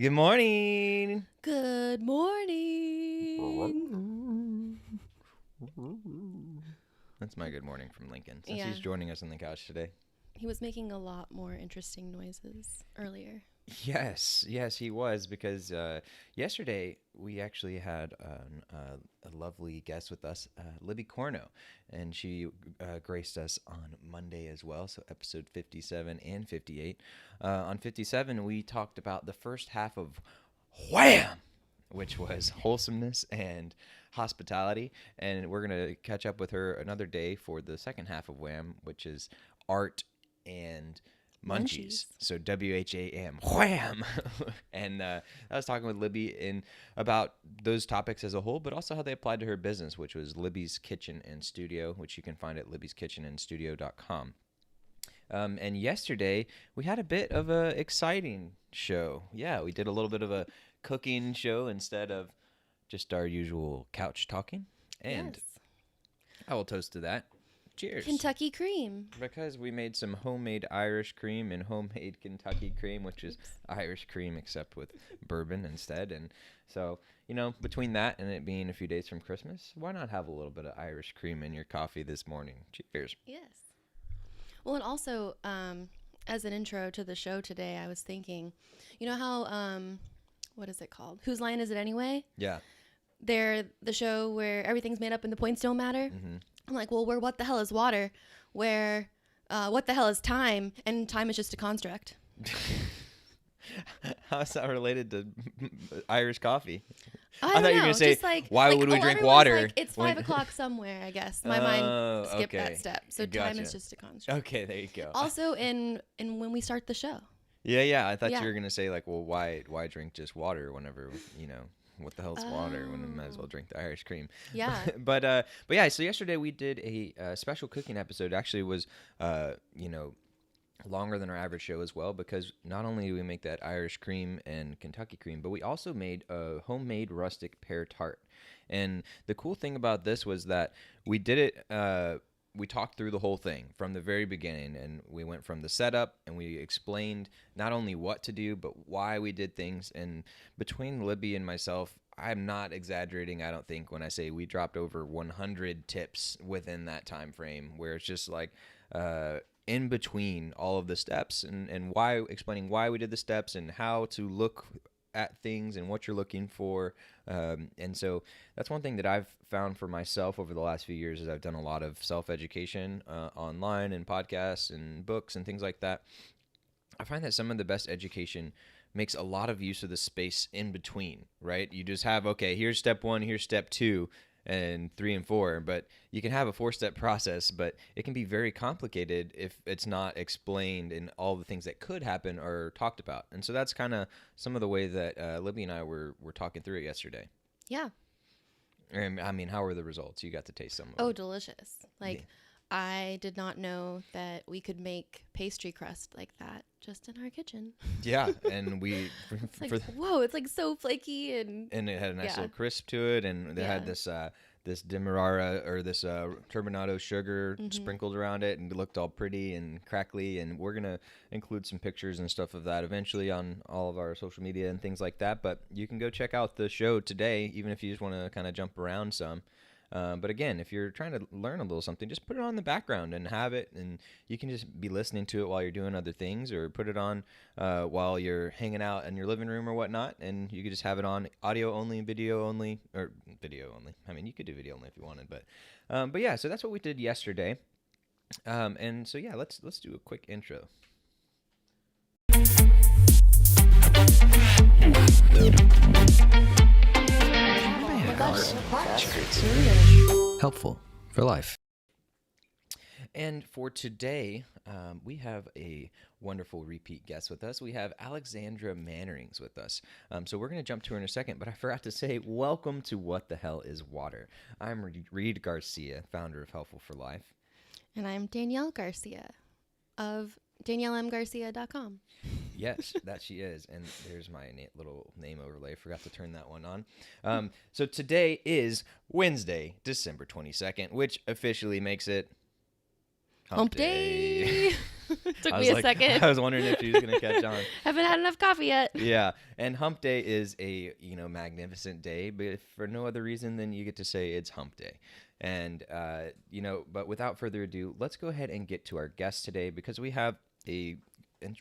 Good morning. Good morning. That's my good morning from Lincoln, since Yeah, he's joining us on the couch today. he was making a lot more interesting noises earlier. Yes, he was, because yesterday we actually had a lovely guest with us, Libby Corno, and she graced us on Monday as well, so episode 57 and 58. On 57, we talked about the first half of Wham! Which was wholesomeness and hospitality. And we're going to catch up with her another day for the second half of Wham, which is art and munchies. Munchies. So WHAM, Wham! And I was talking with Libby about those topics as a whole, but also how they applied to her business, which was Libby's Kitchen and Studio, which you can find at libbys.kitchenandstudio.com. And yesterday we had a bit of a exciting show. Yeah, we did a little bit of a cooking show instead of just our usual couch talking. And Yes. I will toast to that. Cheers. Kentucky cream. Because we made some homemade Irish cream and homemade Kentucky cream, which is Irish cream except with bourbon instead. And so, between that and it being a few days from Christmas, why not have a little bit of Irish cream in your coffee this morning? Cheers. Yes. Well, and also, as an intro to the show today, I was thinking, you know how, what is it called? Whose Line Is It Anyway? Yeah. They're the show where everything's made up and the points don't matter. Mm-hmm. I'm like, well, where what the hell is water? Where what the hell is time? And time is just a construct. How is that related to Irish coffee? I thought don't you were know, gonna say, just like, why would we drink everyone's water Like, it's when- 5 o'clock somewhere, I guess. My Oh, mind skipped okay. that step. So time is Gotcha. just a construct. Okay, there you go. Also, in when we start the show. Yeah. I thought Yeah. you were gonna say, like, well, why drink just water whenever what the hell's water when we might as well drink the Irish cream? Yeah. but yeah. So yesterday we did a special cooking episode. Actually, was longer than our average show as well, because not only do we make that Irish cream and Kentucky cream, but we also made a homemade rustic pear tart. And the cool thing about this was that we did it. We talked through the whole thing from the very beginning, and we went from the setup, and we explained not only what to do, but why we did things. And between Libby and myself, I'm not exaggerating, I don't think, when I say we dropped over 100 tips within that time frame, where it's just like in between all of the steps, and why, explaining why we did the steps and how to look at things and what you're looking for. And so that's one thing that I've found for myself over the last few years, is I've done a lot of self-education online and podcasts and books and things like that. I find that some of the best education makes a lot of use of the space in between, right? You just have, okay, here's step 1, here's step 2, and 3 and 4, but you can have a 4-step process, but it can be very complicated if it's not explained and all the things that could happen are talked about. And so that's kind of some of the way that Libby and I were talking through it yesterday. Yeah. And I mean, how were the results? You got to taste some of Oh, it. delicious. Like, Yeah. I did not know that we could make pastry crust like that just in our kitchen. Yeah, and we It's like, whoa, it's like so flaky and and it had a nice Yeah. little crisp to it, and they had Yeah. this demerara, or this turbinado sugar Mhm. sprinkled around it, and it looked all pretty and crackly. And we're gonna include some pictures and stuff of that eventually on all of our social media and things like that. But you can go check out the show today, even if you just want to kind of jump around some. But again, if you're trying to learn a little something, just put it on the background and have it, and you can just be listening to it while you're doing other things, or put it on while you're hanging out in your living room or whatnot, and you could just have it on audio only, video only, or video only. I mean, you could do video only if you wanted, but yeah. So that's what we did yesterday, and so yeah, let's do a quick intro. Helpful for life. And for today, we have a wonderful repeat guest with us. We have Alexandra Mannerings with us. So we're going to jump to her in a second, but I forgot to say, welcome to What the Hell is Water? I'm Reed Garcia, founder of Helpful for Life. And I'm Danielle Garcia of DanielleMGarcia.com. Yes, that she is. And there's my little name overlay. Forgot to turn that one on. So today is Wednesday, December 22nd, which officially makes it Hump day. Took I me was a like, second. I was wondering if she was gonna catch on. Haven't had enough coffee yet. Yeah, and Hump Day is a magnificent day, but if for no other reason than you get to say it's Hump Day. And but without further ado, let's go ahead and get to our guest today because we have a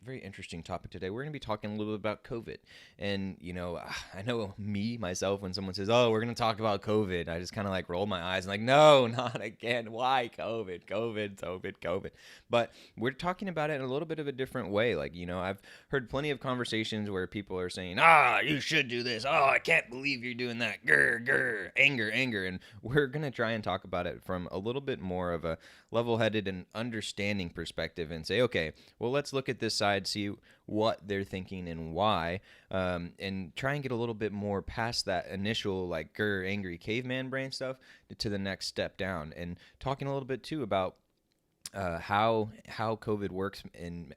very interesting topic today. We're going to be talking a little bit about COVID. And, I know myself, when someone says, oh, we're going to talk about COVID, I just kind of like roll my eyes and like, no, not again. Why COVID, COVID, COVID, COVID? But we're talking about it in a little bit of a different way. Like, I've heard plenty of conversations where people are saying, you should do this. Oh, I can't believe you're doing that. Grr, grr, anger, anger. And we're going to try and talk about it from a little bit more of a level-headed and understanding perspective and say, okay, well, let's look at this side, see what they're thinking and why, and try and get a little bit more past that initial like grr, angry caveman brain stuff to the next step down, and talking a little bit too about how COVID works and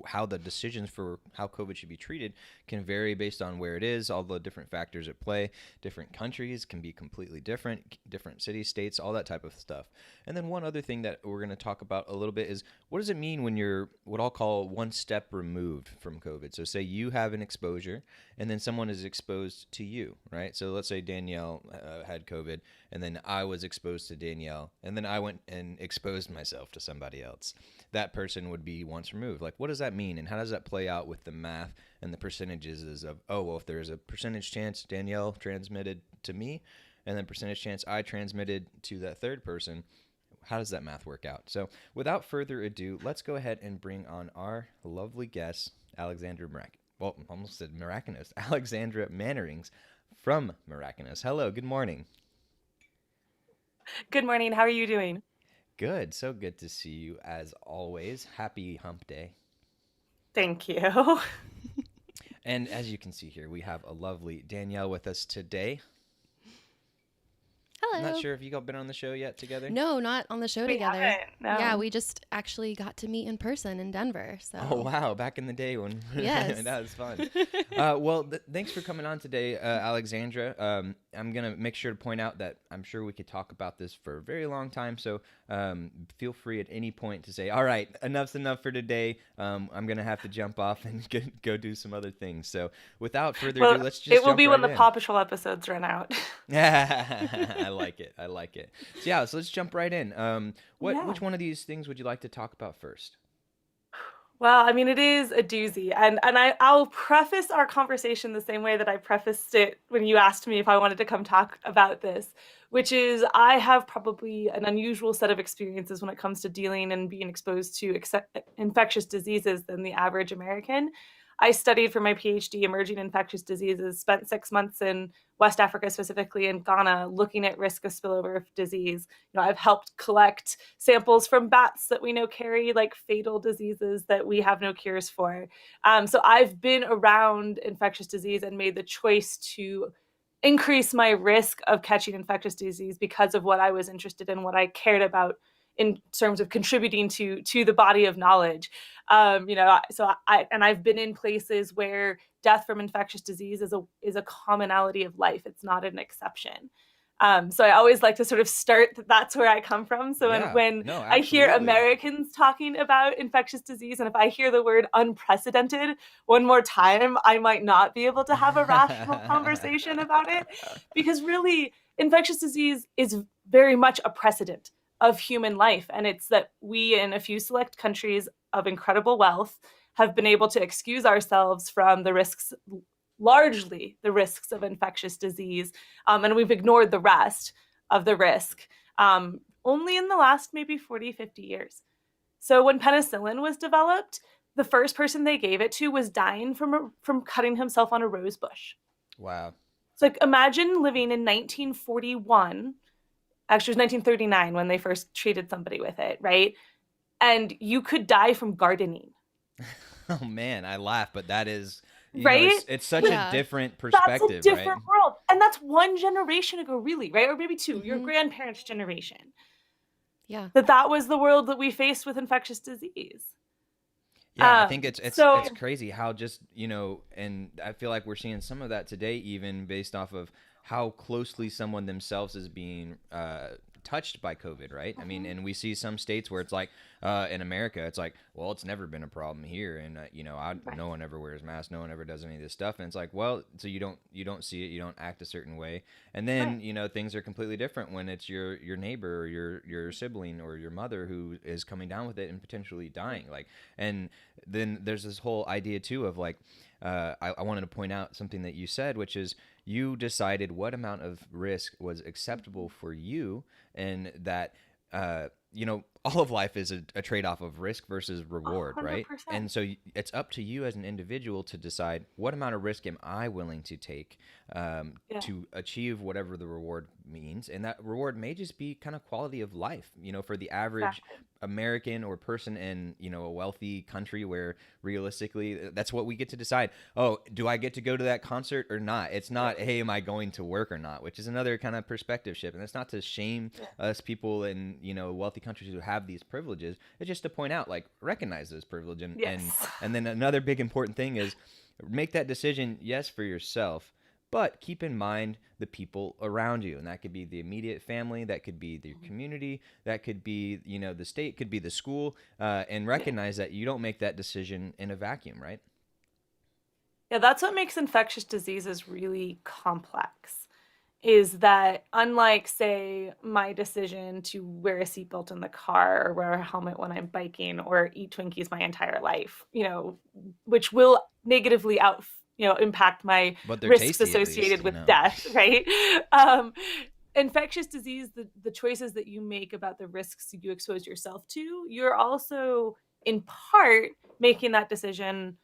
how the decisions for how COVID should be treated can vary based on where it is, all the different factors at play. Different countries can be completely different cities, states, all that type of stuff. And then one other thing that we're going to talk about a little bit is what does it mean when you're what I'll call one step removed from COVID? So say you have an exposure and then someone is exposed to you, right? So let's say Danielle had COVID and then I was exposed to Danielle and then I went and exposed myself to somebody else. That person would be once removed. Like, what does that mean? And how does that play out with the math and the percentages of, oh, well, if there's a percentage chance Danielle transmitted to me and then percentage chance I transmitted to that third person, how does that math work out? So without further ado, let's go ahead and bring on our lovely guest, Alexandra almost said Merakinos, Alexandra Mannerings from Merakinos. Hello, good morning. Good morning. How are you doing? Good. So good to see you as always. Happy Hump Day. Thank you. And as you can see here, we have a lovely Danielle with us today. Hello. I'm not sure if you guys been on the show yet together. No, not on the show We together. haven't, no. Yeah, we just actually got to meet in person in Denver. So. Oh, wow. Back in the day when Yes. that was fun. Thanks for coming on today, Alexandra. I'm going to make sure to point out that I'm sure we could talk about this for a very long time. So feel free at any point to say, all right, enough's enough for today. I'm going to have to jump off and go do some other things. So without further ado, let's just it will jump be right when the in. Paw Patrol episodes run out. I like it. I like it. So let's jump right in. Which Yeah. one of these things would you like to talk about first? Well, I mean, it is a doozy. And I'll preface our conversation the same way that I prefaced it when you asked me if I wanted to come talk about this, which is I have probably an unusual set of experiences when it comes to dealing and being exposed to infectious diseases than the average American. I studied for my PhD emerging infectious diseases, spent 6 months in West Africa, specifically in Ghana, looking at risk of spillover of disease. I've helped collect samples from bats that we know carry like fatal diseases that we have no cures for. So I've been around infectious disease and made the choice to increase my risk of catching infectious disease because of what I was interested in, what I cared about in terms of contributing to the body of knowledge. I've been in places where death from infectious disease is a commonality of life. It's not an exception. So I always like to sort of start that's where I come from. So when I hear Americans talking about infectious disease, and if I hear the word unprecedented one more time, I might not be able to have a rational conversation about it, because really infectious disease is very much a precedent of human life. And it's that we, in a few select countries of incredible wealth, have been able to excuse ourselves from the risks, largely the risks of infectious disease. And we've ignored the rest of the risk only in the last maybe 40, 50 years. So when penicillin was developed, the first person they gave it to was dying from cutting himself on a rose bush. Wow. So like, imagine living in 1941. Actually, it was 1939 when they first treated somebody with it, right? And you could die from gardening. Oh, man, I laugh, but that is, right? It's such a different perspective, That's a different world. And that's one generation ago, really, right? Or maybe two, your grandparents' generation. Yeah. That was the world that we faced with infectious disease. Yeah, I think it's crazy how just, and I feel like we're seeing some of that today, even based off of how closely someone themselves is being touched by COVID, right? I mean, and we see some states where it's like, in America, it's like, well, it's never been a problem here, and no one ever wears masks, no one ever does any of this stuff, and it's like, well, so you don't see it, you don't act a certain way, and then things are completely different when it's your neighbor or your sibling or your mother who is coming down with it and potentially dying, like, and then there's this whole idea too of like, I wanted to point out something that you said, which is you decided what amount of risk was acceptable for you, and that all of life is a trade-off of risk versus reward, 100%. Right? And so it's up to you as an individual to decide what amount of risk am I willing to take to achieve whatever the reward means, and that reward may just be kind of quality of life, for the average American or person in a wealthy country where realistically that's what we get to decide. Oh, do I get to go to that concert or not? It's not, hey, am I going to work or not? Which is another kind of perspective shift, and it's not to shame us people in wealthy countries who have these privileges. It's just to point out, like, recognize those privileges, and then another big important thing is make that decision, yes, for yourself, but keep in mind the people around you, and that could be the immediate family, that could be the community, that could be the state, could be the school, and recognize that you don't make that decision in a vacuum, right? Yeah, that's what makes infectious diseases really complex, is that unlike, say, my decision to wear a seatbelt in the car or wear a helmet when I'm biking or eat Twinkies my entire life, which will negatively impact my risks associated with death, right? Infectious disease, the choices that you make about the risks you expose yourself to, you're also in part making that decision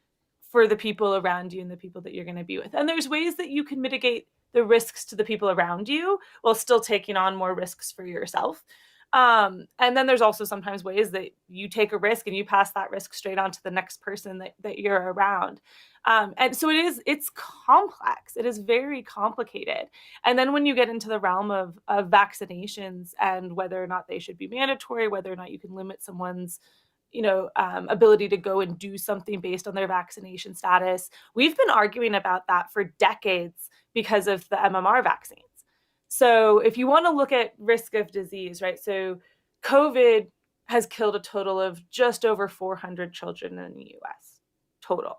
for the people around you and the people that you're going to be with. And there's ways that you can mitigate the risks to the people around you while still taking on more risks for yourself. And then there's also sometimes ways that you take a risk and you pass that risk straight on to the next person that you're around. And so it's complex. It is very complicated. And then when you get into the realm of vaccinations and whether or not they should be mandatory, whether or not you can limit someone's ability to go and do something based on their vaccination status. We've been arguing about that for decades because of the MMR vaccines. So if you want to look at risk of disease, right? So COVID has killed a total of just over 400 children in the US, total.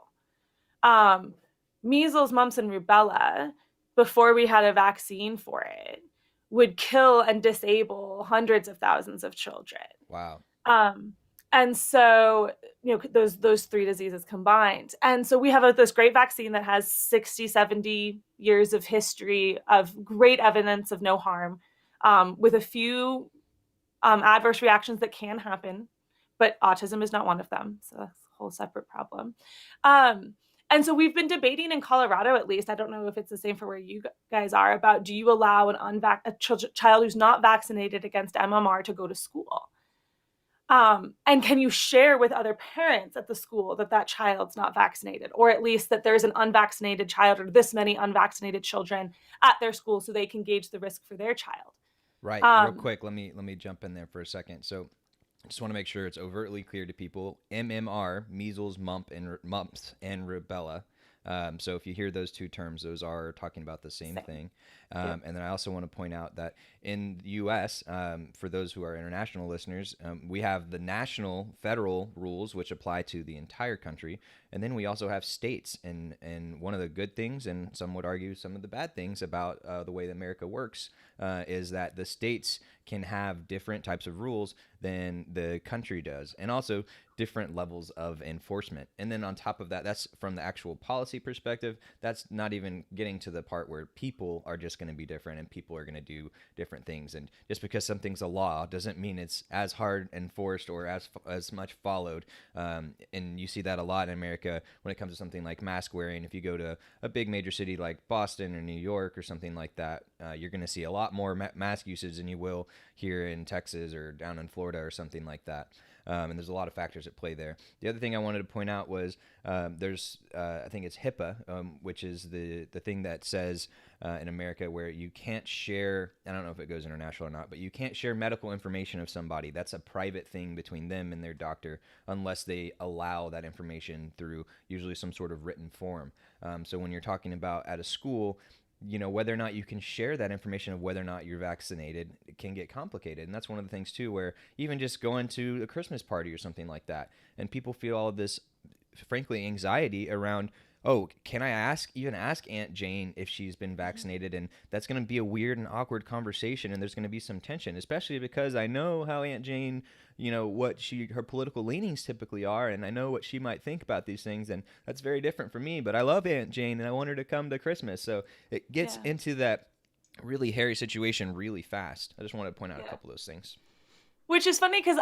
Measles, mumps, and rubella, before we had a vaccine for it, would kill and disable hundreds of thousands of children. Wow. And so, those three diseases combined. And so we have this great vaccine that has 60, 70 years of history of great evidence of no harm, with a few adverse reactions that can happen, but autism is not one of them. So that's a whole separate problem. And so we've been debating in Colorado, at least, I don't know if it's the same for where you guys are, about, do you allow a child who's not vaccinated against MMR to go to school? And can you share with other parents at the school that child's not vaccinated, or at least that there's an unvaccinated child or this many unvaccinated children at their school so they can gauge the risk for their child? Right. Real quick, let me jump in there for a second. So I just want to make sure it's overtly clear to people. MMR, measles, mumps, and rubella. So if you hear those two terms, those are talking about the same thing. And then I also want to point out that in the U.S., for those who are international listeners, we have the national federal rules, which apply to the entire country. And then we also have states. And one of the good things, and some would argue some of the bad things about the way that America works, is that the states can have different types of rules than the country does, and also different levels of enforcement. And then on top of that, that's from the actual policy perspective. That's not even getting to the part where people are just going to be different and people are going to do different things. And just because something's a law doesn't mean it's as hard enforced or as much followed. And you see that a lot in America when it comes to something like mask wearing. If you go to a big major city like Boston or New York or something like that, you're going to see a lot more mask usage than you will here in Texas or down in Florida or something like that. And there's a lot of factors at play there. The other thing I wanted to point out was there's, I think it's HIPAA, which is the thing that says in America where you can't share, I don't know if it goes international or not, but you can't share medical information of somebody. That's a private thing between them and their doctor unless they allow that information through usually some sort of written form. So when you're talking about at a school, whether or not you can share that information of whether or not you're vaccinated can get complicated. And that's one of the things too, where even just going to a Christmas party or something like that, and people feel all of this, frankly, anxiety around, oh, can I even ask Aunt Jane if she's been vaccinated? And that's going to be a weird and awkward conversation, and there's going to be some tension, especially because I know how Aunt Jane, what her political leanings typically are, and I know what she might think about these things, and that's very different for me. But I love Aunt Jane, and I want her to come to Christmas, so it gets into that really hairy situation really fast. I just wanted to point out a couple of those things. Which is funny because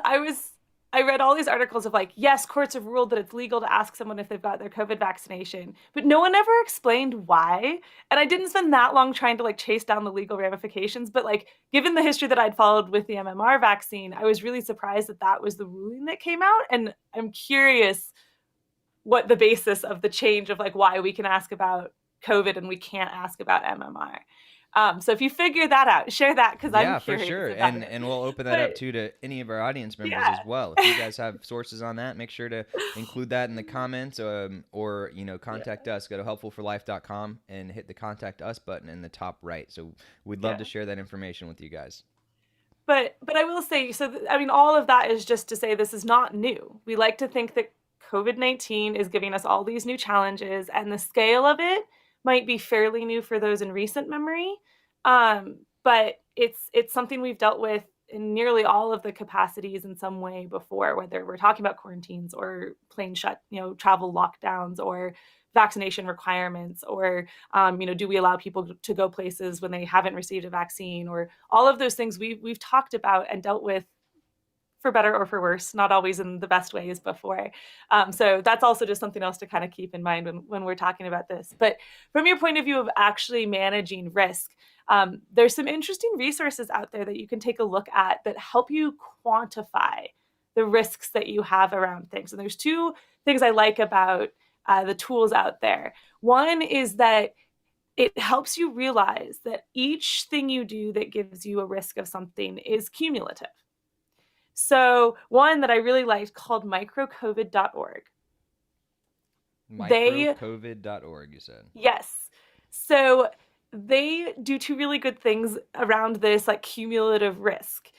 I read all these articles of like, yes, courts have ruled that it's legal to ask someone if they've got their COVID vaccination, but no one ever explained why. And I didn't spend that long trying to like chase down the legal ramifications. But like, given the history that I'd followed with the MMR vaccine, I was really surprised that that was the ruling that came out. And I'm curious what the basis of the change of like why we can ask about COVID and we can't ask about MMR. So if you figure that out, share that because I'm curious. Yeah, for sure. And we'll open that up too to any of our audience members as well. If you guys have sources on that, make sure to include that in the comments, or contact us. Go to helpfulforlife.com and hit the contact us button in the top right. So we'd love to share that information with you guys. But I will say, all of that is just to say this is not new. We like to think that COVID-19 is giving us all these new challenges, and the scale of it might be fairly new for those in recent memory. But it's something we've dealt with in nearly all of the capacities in some way before, whether we're talking about quarantines or plane travel lockdowns or vaccination requirements, or, do we allow people to go places when they haven't received a vaccine, or all of those things we've talked about and dealt with for better or for worse, not always in the best ways before. So that's also just something else to kind of keep in mind when we're talking about this. But from your point of view of actually managing risk, there's some interesting resources out there that you can take a look at that help you quantify the risks that you have around things. And there's two things I like about the tools out there. One is that it helps you realize that each thing you do that gives you a risk of something is cumulative. So one that I really liked called microcovid.org. Microcovid.org, you said? Yes. So they do two really good things around this like cumulative risk.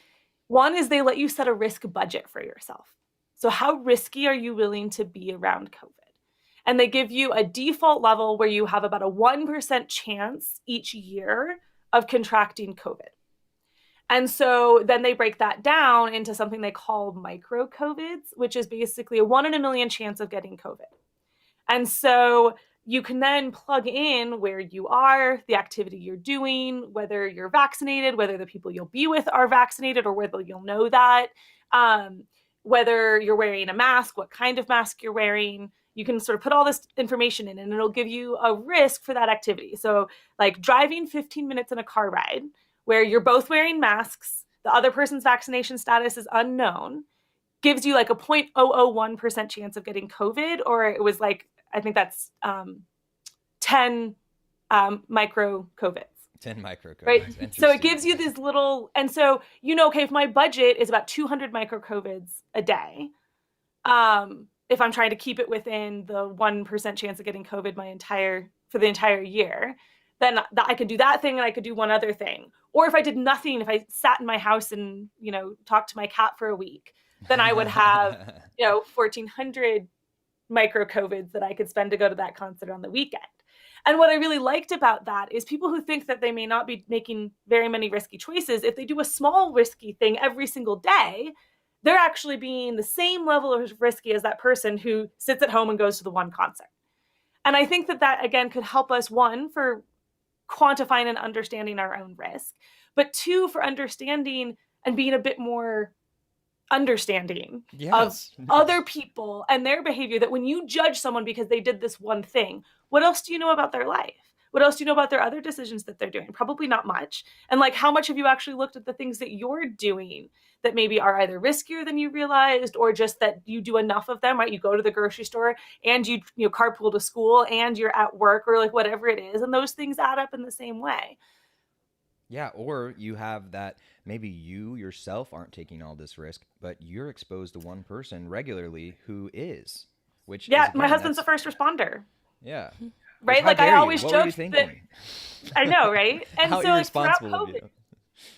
One is they let you set a risk budget for yourself. So how risky are you willing to be around COVID? And they give you a default level where you have about a 1% chance each year of contracting COVID. And so then they break that down into something they call micro COVIDs, which is basically a 1 in a million chance of getting COVID. And so you can then plug in where you are, the activity you're doing, whether you're vaccinated, whether the people you'll be with are vaccinated, or whether you'll know that, whether you're wearing a mask, what kind of mask you're wearing. You can sort of put all this information in and it'll give you a risk for that activity. So like driving 15 minutes in a car ride where you're both wearing masks, the other person's vaccination status is unknown, gives you like a 0.001% chance of getting COVID, or it was like, I think that's 10 micro COVIDs. 10 micro COVIDs. Right? So it gives you this little, and so, okay, if my budget is about 200 micro COVIDs a day, if I'm trying to keep it within the 1% chance of getting COVID for the entire year, then I could do that thing and I could do one other thing. Or if I did nothing, if I sat in my house and, talked to my cat for a week, then I would have, 1,400 micro COVIDs that I could spend to go to that concert on the weekend. And what I really liked about that is people who think that they may not be making very many risky choices, if they do a small risky thing every single day, they're actually being the same level of risky as that person who sits at home and goes to the one concert. And I think that again could help us, one, for quantifying and understanding our own risk, but two, for understanding and being a bit more understanding of other people and their behavior, that when you judge someone because they did this one thing, what else do you know about their life? What else do you know about their other decisions that they're doing? Probably not much. And like, how much have you actually looked at the things that you're doing that maybe are either riskier than you realized, or just that you do enough of them, right? You go to the grocery store and you carpool to school and you're at work, or like whatever it is. And those things add up in the same way. Yeah, or you have that maybe you yourself aren't taking all this risk, but you're exposed to one person regularly who is, which my husband's a first responder. Yeah. right? Like I always joked that. I know, right? And How so like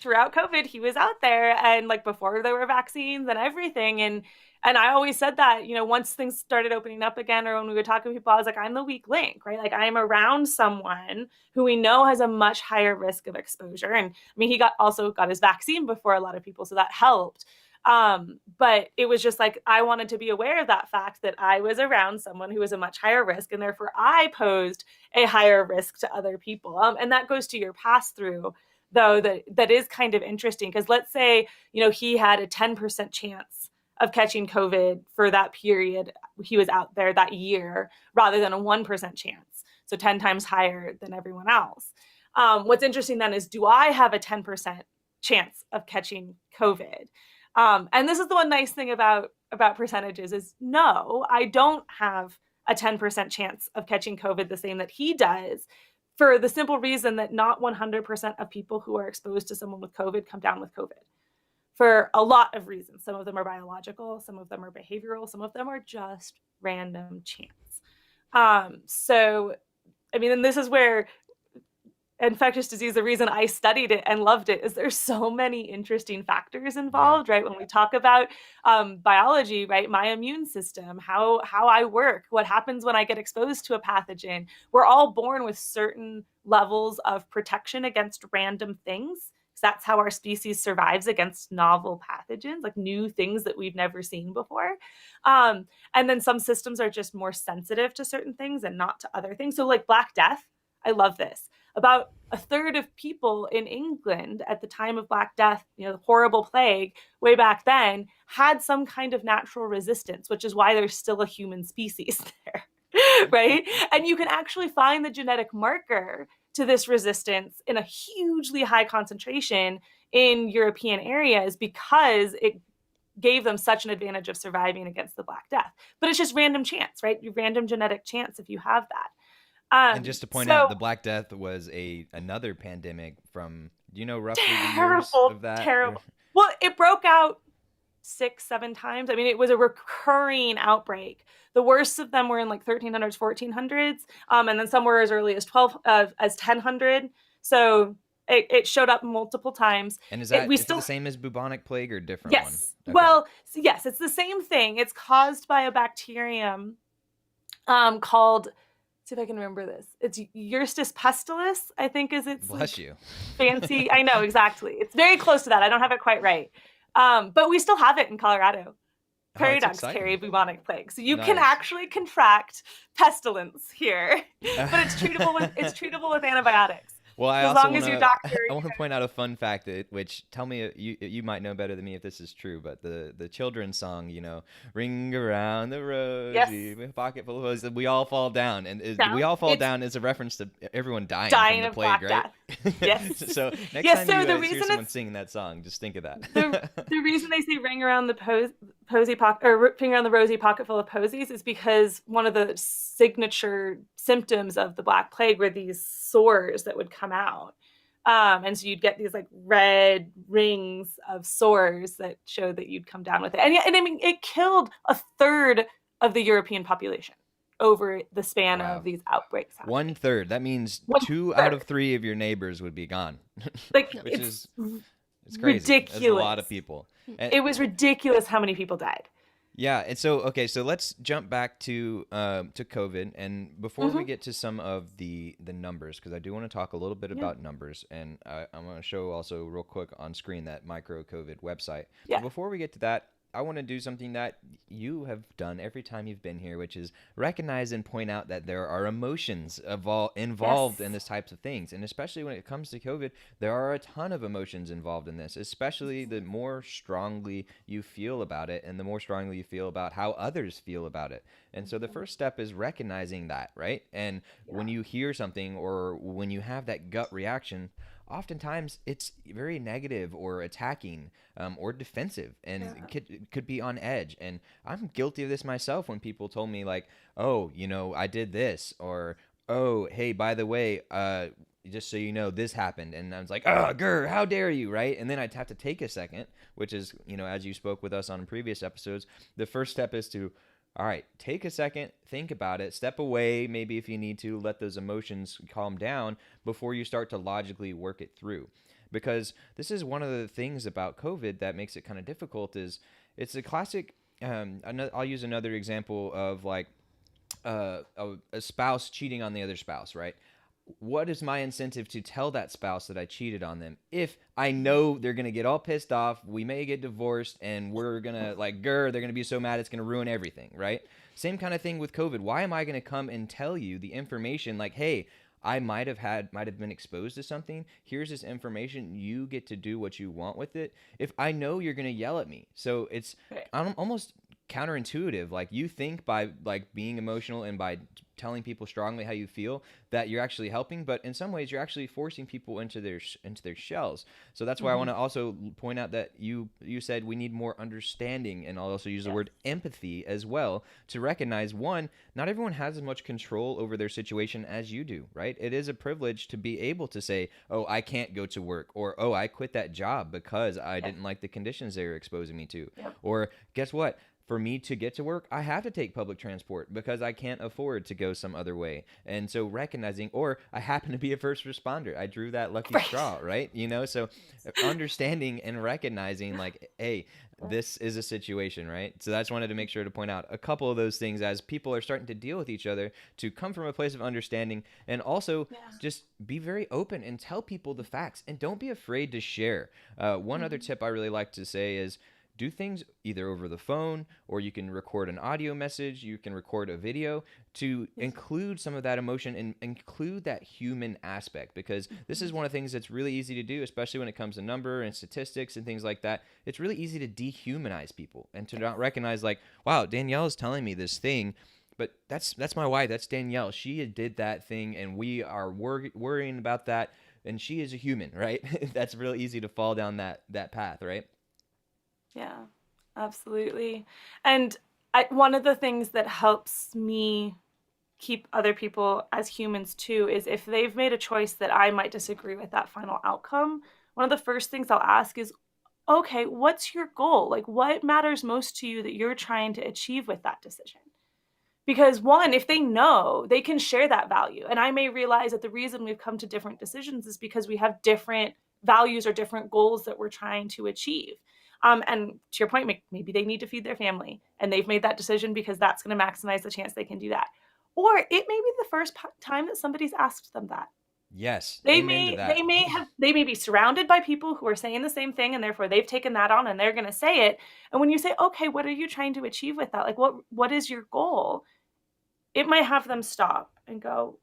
throughout COVID, he was out there, and like before there were vaccines and everything, and I always said that, you know, once things started opening up again, or when we were talking to people, I was like, I'm the weak link, right? Like I'm around someone who we know has a much higher risk of exposure. And I mean, he also got his vaccine before a lot of people, so that helped. But it was just like, I wanted to be aware of that fact that I was around someone who was a much higher risk, and therefore I posed a higher risk to other people. And that goes to your pass through, though, that is kind of interesting, because let's say, you know, he had a 10% chance of catching COVID for that period he was out there that year, rather than a 1% chance. So 10 times higher than everyone else. What's interesting then is, do I have a 10% chance of catching COVID? And this is the one nice thing about percentages is, no, I don't have a 10% chance of catching COVID the same that he does, for the simple reason that not 100% of people who are exposed to someone with COVID come down with COVID, for a lot of reasons. Some of them are biological, some of them are behavioral, some of them are just random chance. So, I mean, and this is where infectious disease, the reason I studied it and loved it, is there's so many interesting factors involved, right? When we talk about biology, right? My immune system, how I work, what happens when I get exposed to a pathogen. We're all born with certain levels of protection against random things. That's how our species survives against novel pathogens, like new things that we've never seen before. And then some systems are just more sensitive to certain things and not to other things. So like Black Death, I love this. About a third of people in England at the time of Black Death, you know, the horrible plague way back then, had some kind of natural resistance, which is why there's still a human species there, right? And you can actually find the genetic marker to this resistance in a hugely high concentration in European areas, because it gave them such an advantage of surviving against the Black Death. But it's just random chance, right? Random genetic chance if you have that. And just to point out, the Black Death was another pandemic from, do you know roughly the years of that? Terrible. Well, it broke out 6-7 times. I mean, it was a recurring outbreak. The worst of them were in like 1300s, 1400s, and then some were as early as 1000. So it showed up multiple times. And is it the same as bubonic plague or different one? Yes. Okay. Well, yes, it's the same thing. It's caused by a bacterium called, see if I can remember this. It's Yersinia pestis, I think is its Bless you. Fancy. I know, exactly. It's very close to that. I don't have it quite right. But we still have it in Colorado. Prairie dogs carry bubonic plague. So you can actually contract pestilence here. But it's treatable with antibiotics. Well, I want to point out a fun fact, which, tell me, you might know better than me if this is true, but the children's song, you know, ring around the rosy, pocket full of roses, we all fall down, and we all fall down is a reference to everyone dying from the plague, right? Yes. So next time you hear someone singing that song, just think of that. The reason they say ring around the posy pocket, or finger on the rosy pocket full of posies, is because one of the signature symptoms of the Black Plague were these sores that would come out. And so you'd get these like red rings of sores that showed that you'd come down with it. And I mean, it killed a third of the European population over the span of these outbreaks. 1/3. That means 2 out of 3 of your neighbors would be gone. Like, it's crazy. Ridiculous. That's a lot of people. And it was ridiculous how many people died. Yeah, and so so let's jump back to COVID, and before we get to some of the numbers, because I do want to talk a little bit about numbers, and I'm going to show also real quick on screen that micro COVID website. Yeah. But before we get to that, I want to do something that you have done every time you've been here, which is recognize and point out that there are emotions involved in this types of things. And especially when it comes to COVID, there are a ton of emotions involved in this, especially the more strongly you feel about it and the more strongly you feel about how others feel about it. And so the first step is recognizing that, right? And when you hear something or when you have that gut reaction, oftentimes it's very negative or attacking or defensive, and could be on edge. And I'm guilty of this myself when people told me like, oh, you know, I did this, or, oh, hey, by the way, just so you know, this happened. And I was like, oh, grr, how dare you, right? And then I'd have to take a second, which is, you know, as you spoke with us on previous episodes, the first step is to, all right, take a second, think about it, step away, maybe if you need to, let those emotions calm down before you start to logically work it through. Because this is one of the things about COVID that makes it kind of difficult is it's a classic, I'll use another example of like a spouse cheating on the other spouse, right? What is my incentive to tell that spouse that I cheated on them if I know they're going to get all pissed off, we may get divorced, and we're going to they're going to be so mad it's going to ruin everything, right? Same kind of thing with COVID. Why am I going to come and tell you the information like, hey, I might have been exposed to something. Here's this information. You get to do what you want with it. If I know you're going to yell at me. So it's almost counterintuitive. Like you think by like being emotional and by telling people strongly how you feel that you're actually helping, but in some ways you're actually forcing people into their shells. So that's why I want to also point out that you said we need more understanding, and I'll also use the word empathy as well to recognize, one, not everyone has as much control over their situation as you do, right? It is a privilege to be able to say, oh, I can't go to work, or oh, I quit that job because I didn't like the conditions they were exposing me to. Or guess what? For me to get to work, I have to take public transport because I can't afford to go some other way. And so recognizing, or I happen to be a first responder. I drew that lucky straw, right? You know, so understanding and recognizing like, hey, this is a situation, right? So that's wanted to make sure to point out a couple of those things as people are starting to deal with each other, to come from a place of understanding, and also just be very open and tell people the facts, and don't be afraid to share. One other tip I really like to say is, do things either over the phone, or you can record an audio message, you can record a video to include some of that emotion and include that human aspect, because this is one of the things that's really easy to do, especially when it comes to number and statistics and things like that. It's really easy to dehumanize people and to not recognize like, wow, Danielle is telling me this thing, but that's my wife, that's Danielle. She did that thing and we are worrying about that, and she is a human, right? That's really easy to fall down that path, right? Yeah, absolutely. And one of the things that helps me keep other people as humans too is if they've made a choice that I might disagree with that final outcome, one of the first things I'll ask is, okay, what's your goal? Like, what matters most to you that you're trying to achieve with that decision? Because one, if they know, they can share that value. And I may realize that the reason we've come to different decisions is because we have different values or different goals that we're trying to achieve. And to your point, maybe they need to feed their family and they've made that decision because that's going to maximize the chance they can do that. Or it may be the first time that somebody's asked them that. Yes. They may be surrounded by people who are saying the same thing, and therefore they've taken that on and they're going to say it. And when you say, okay, what are you trying to achieve with that? Like, what is your goal? It might have them stop and go,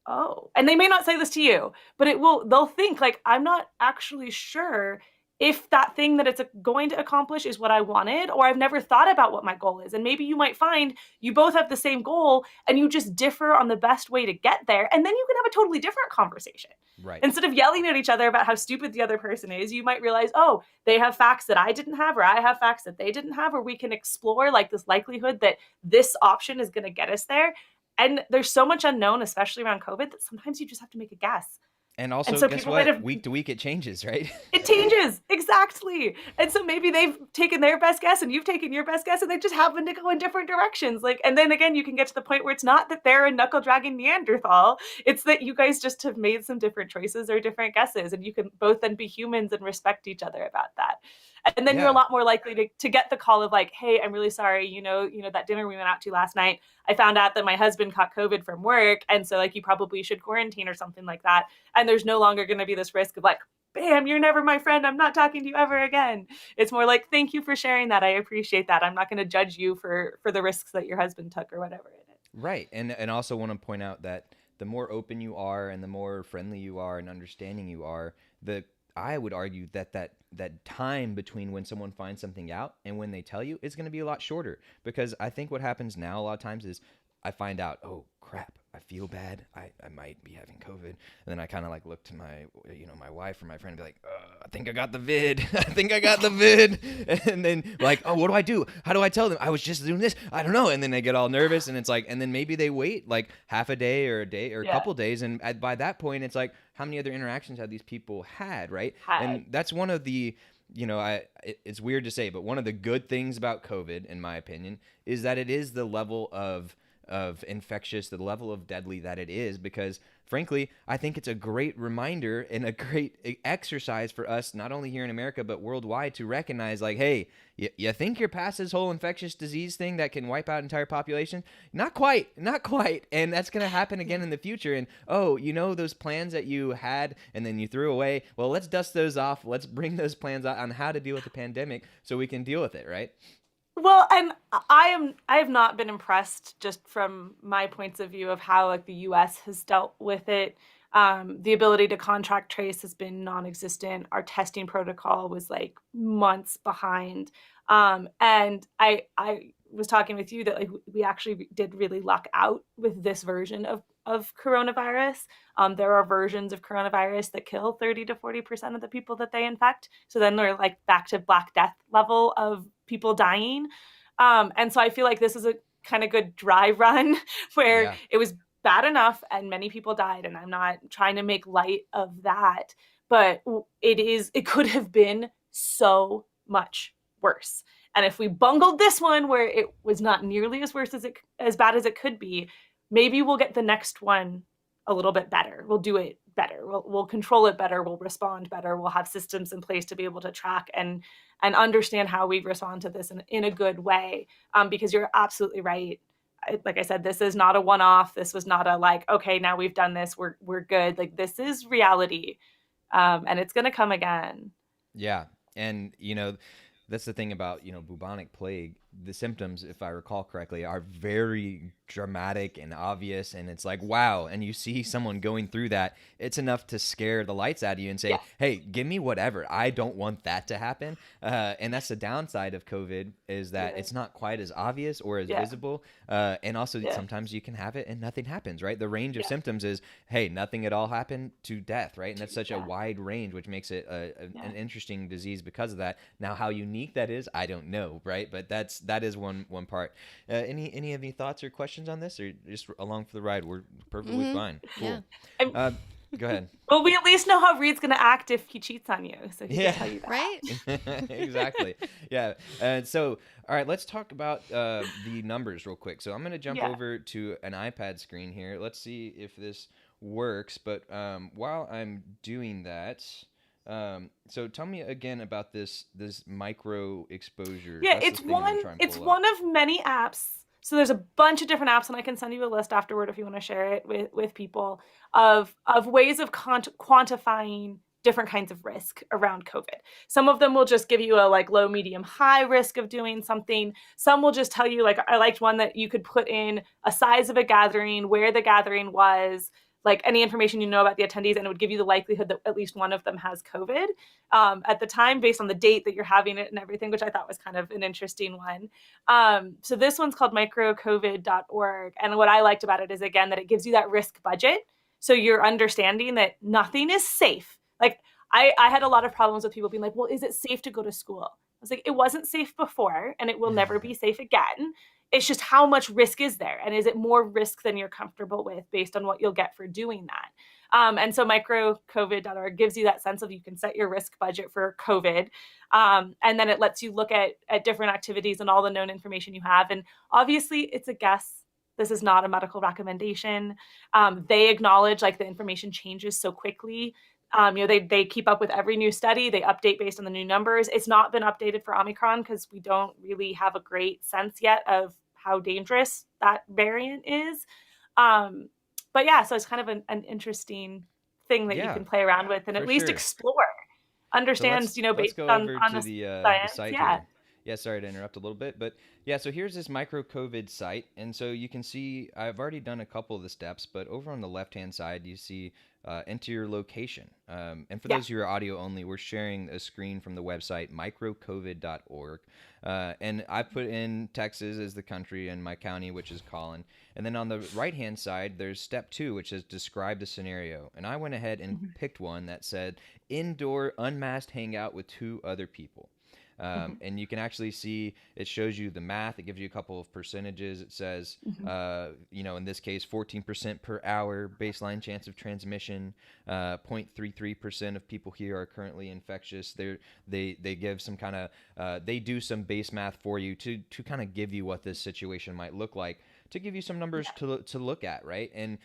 oh, and they may not say this to you, but they'll think like, I'm not actually sure if that thing that it's going to accomplish is what I wanted, or I've never thought about what my goal is. And maybe you might find you both have the same goal and you just differ on the best way to get there. And then you can have a totally different conversation. Right. Instead of yelling at each other about how stupid the other person is, you might realize, oh, they have facts that I didn't have, or I have facts that they didn't have, or we can explore like this likelihood that this option is going to get us there. And there's so much unknown, especially around COVID, that sometimes you just have to make a guess. And also, so guess what? Week to week, it changes, right? It changes. Exactly. And so maybe they've taken their best guess and you've taken your best guess, and they just happen to go in different directions. Like, and then again, you can get to the point where it's not that they're a knuckle-dragging Neanderthal. It's that you guys just have made some different choices or different guesses, and you can both then be humans and respect each other about that. And then you're a lot more likely to get the call of like, hey, I'm really sorry. You know, that dinner we went out to last night, I found out that my husband caught COVID from work. And so like, you probably should quarantine or something like that. And there's no longer going to be this risk of like, bam, you're never my friend. I'm not talking to you ever again. It's more like, thank you for sharing that. I appreciate that. I'm not going to judge you for the risks that your husband took or whatever it is. Right. And also want to point out that the more open you are and the more friendly you are and understanding you are, I would argue that time between when someone finds something out and when they tell you is going to be a lot shorter. Because I think what happens now a lot of times is I find out, oh crap, I feel bad, I might be having COVID, and then I kind of like look to my wife or my friend and be like, I think I got the vid. And then like, oh, what do I do? How do I tell them? I was just doing this. I don't know. And then they get all nervous, and it's like, and then maybe they wait like half a day or a couple days, and by that point it's like, how many other interactions have these people had, right? And that's one of the it's weird to say, but one of the good things about COVID, in my opinion, is that it is the level of infectious, the level of deadly that it is, because frankly, I think it's a great reminder and a great exercise for us, not only here in America, but worldwide, to recognize like, hey, you think you're past this whole infectious disease thing that can wipe out entire population? Not quite, not quite. And that's going to happen again in the future. And, oh, those plans that you had and then you threw away, well, let's dust those off. Let's bring those plans out on how to deal with the pandemic so we can deal with it, right? Well, and I have not been impressed, just from my points of view, of how like the U.S. has dealt with it. The ability to contract trace has been non-existent. Our testing protocol was like months behind. And I was talking with you that like we actually did really luck out with this version of coronavirus. There are versions of coronavirus that kill 30 to 40% of the people that they infect. So then they're like back to Black Death level of people dying. And so I feel like this is a kind of good dry run where it was bad enough and many people died. And I'm not trying to make light of that, but it could have been so much worse. And if we bungled this one where it was not nearly as worse as bad as it could be, maybe we'll get the next one a little bit better. We'll do it better. We'll control it better. We'll respond better. We'll have systems in place to be able to track and understand how we respond to this in a good way. Because you're absolutely right. Like I said, this is not a one-off. This was not a like, okay, now we've done this, we're good. Like this is reality, and it's going to come again. Yeah, and that's the thing about bubonic plague. The symptoms, if I recall correctly, are very dramatic and obvious, and it's like, wow. And you see someone going through that, it's enough to scare the lights out of you and say, hey, give me whatever. I don't want that to happen. And that's the downside of COVID, is that it's not quite as obvious or as visible. And also sometimes you can have it and nothing happens, right? The range of symptoms is, hey, nothing at all happened to death, right? And that's such a wide range, which makes it an interesting disease because of that. Now, how unique that is, I don't know, right? But that is one part. Any thoughts or questions on this, or just along for the ride? We're perfectly fine. Cool. Yeah. Go ahead. Well, we at least know how Reed's going to act if he cheats on you, so he can tell you that. Right? Exactly. Yeah. And so, all right, let's talk about the numbers real quick. So I'm going to jump over to an iPad screen here. Let's see if this works. But while I'm doing that, so tell me again about this micro exposure. Yeah, it's one of many apps. So there's a bunch of different apps, and I can send you a list afterward if you want to share it with people of ways of quantifying different kinds of risk around COVID. Some of them will just give you a like low, medium, high risk of doing something. Some will just tell you, like I liked one that you could put in a size of a gathering, where the gathering was, like any information about the attendees, and it would give you the likelihood that at least one of them has COVID at the time, based on the date that you're having it and everything, which I thought was kind of an interesting one. So this one's called microcovid.org. And what I liked about it is, again, that it gives you that risk budget. So you're understanding that nothing is safe. Like I had a lot of problems with people being like, well, is it safe to go to school? I was like, it wasn't safe before, and it will never be safe again. It's just how much risk is there? And is it more risk than you're comfortable with based on what you'll get for doing that? And so microcovid.org gives you that sense of, you can set your risk budget for COVID. And then it lets you look at different activities and all the known information you have. And obviously it's a guess. This is not a medical recommendation. They acknowledge like the information changes so quickly. They keep up with every new study. They update based on the new numbers. It's not been updated for Omicron because we don't really have a great sense yet of how dangerous that variant is. But yeah, so it's kind of an interesting thing that you can play around with and at least explore, understand, so based go on over the to the science. site here. Yeah, sorry to interrupt a little bit, but yeah, so here's this micro COVID site. And so you can see, I've already done a couple of the steps, but over on the left-hand side, you see enter your location. And for those who are audio only, we're sharing a screen from the website, microcovid.org. And I put in Texas as the country and my county, which is Collin. And then on the right-hand side, there's step 2, which is describe the scenario. And I went ahead and picked one that said indoor unmasked hangout with 2 other people. And you can actually see, it shows you the math. It gives you a couple of percentages. It says, in this case, 14% per hour baseline chance of transmission. 0.33% of people here are currently infectious. They give some kind of, they do some base math for you to kind of give you what this situation might look like, to give you some numbers to look at, right? And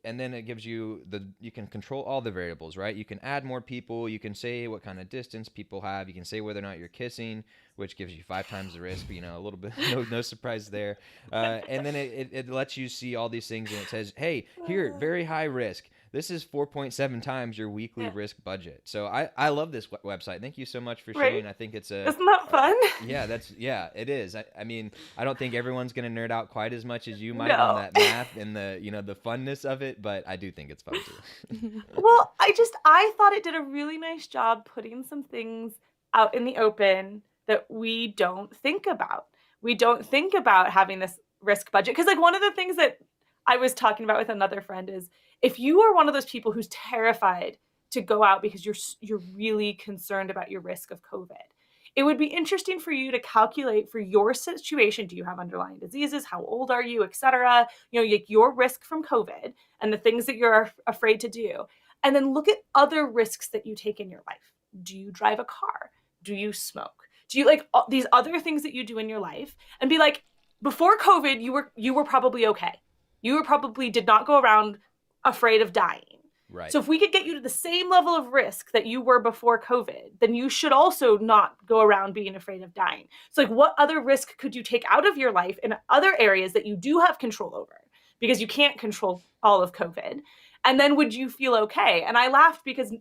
then it gives you you can control all the variables, right? You can add more people. You can say what kind of distance people have. You can say whether or not you're kissing, which gives you 5 times the risk, but, a little bit, no surprise there. And then it lets you see all these things, and it says, hey, here, very high risk. This is 4.7 times your weekly risk budget. So I love this website. Thank you so much for sharing. I think it's isn't that fun? It is. I mean, I don't think everyone's going to nerd out quite as much as you might on that math and the funness of it, but I do think it's fun too. Well, I thought it did a really nice job putting some things out in the open that we don't think about. We don't think about having this risk budget, because one of the things that I was talking about with another friend is, if you are one of those people who's terrified to go out because you're really concerned about your risk of COVID, it would be interesting for you to calculate for your situation. Do you have underlying diseases? How old are you, et cetera? Your risk from COVID and the things that you're afraid to do. And then look at other risks that you take in your life. Do you drive a car? Do you smoke? Do you these other things that you do in your life? And be like, before COVID, you were probably okay. You probably did not go around afraid of dying. Right. So if we could get you to the same level of risk that you were before COVID, then you should also not go around being afraid of dying. So what other risk could you take out of your life in other areas that you do have control over? Because you can't control all of COVID. And then would you feel okay? And I laughed because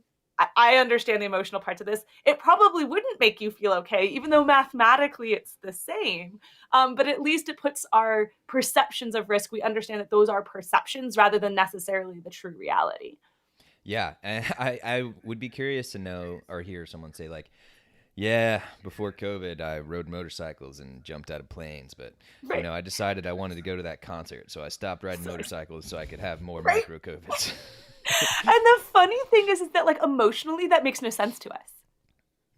I understand the emotional parts of this. It probably wouldn't make you feel okay, even though mathematically it's the same. But at least it puts our perceptions of risk. We understand that those are perceptions rather than necessarily the true reality. Yeah. And I would be curious to know or hear someone say before COVID, I rode motorcycles and jumped out of planes. But, I decided I wanted to go to that concert. So I stopped riding motorcycles so I could have more micro COVIDs. And the funny thing is that emotionally that makes no sense to us.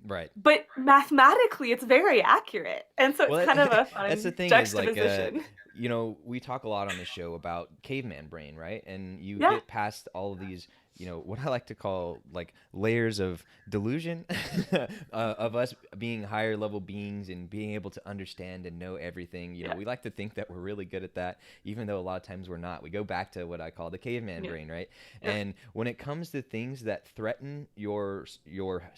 Right. But mathematically it's very accurate. And so it's kind of a fun that's the thing juxtaposition. Is we talk a lot on the show about caveman brain, right? And you get past all of these, what I like to call layers of delusion of us being higher level beings and being able to understand and know everything. We like to think that we're really good at that, even though a lot of times we're not. We go back to what I call the caveman brain, right? Yeah. And when it comes to things that threaten your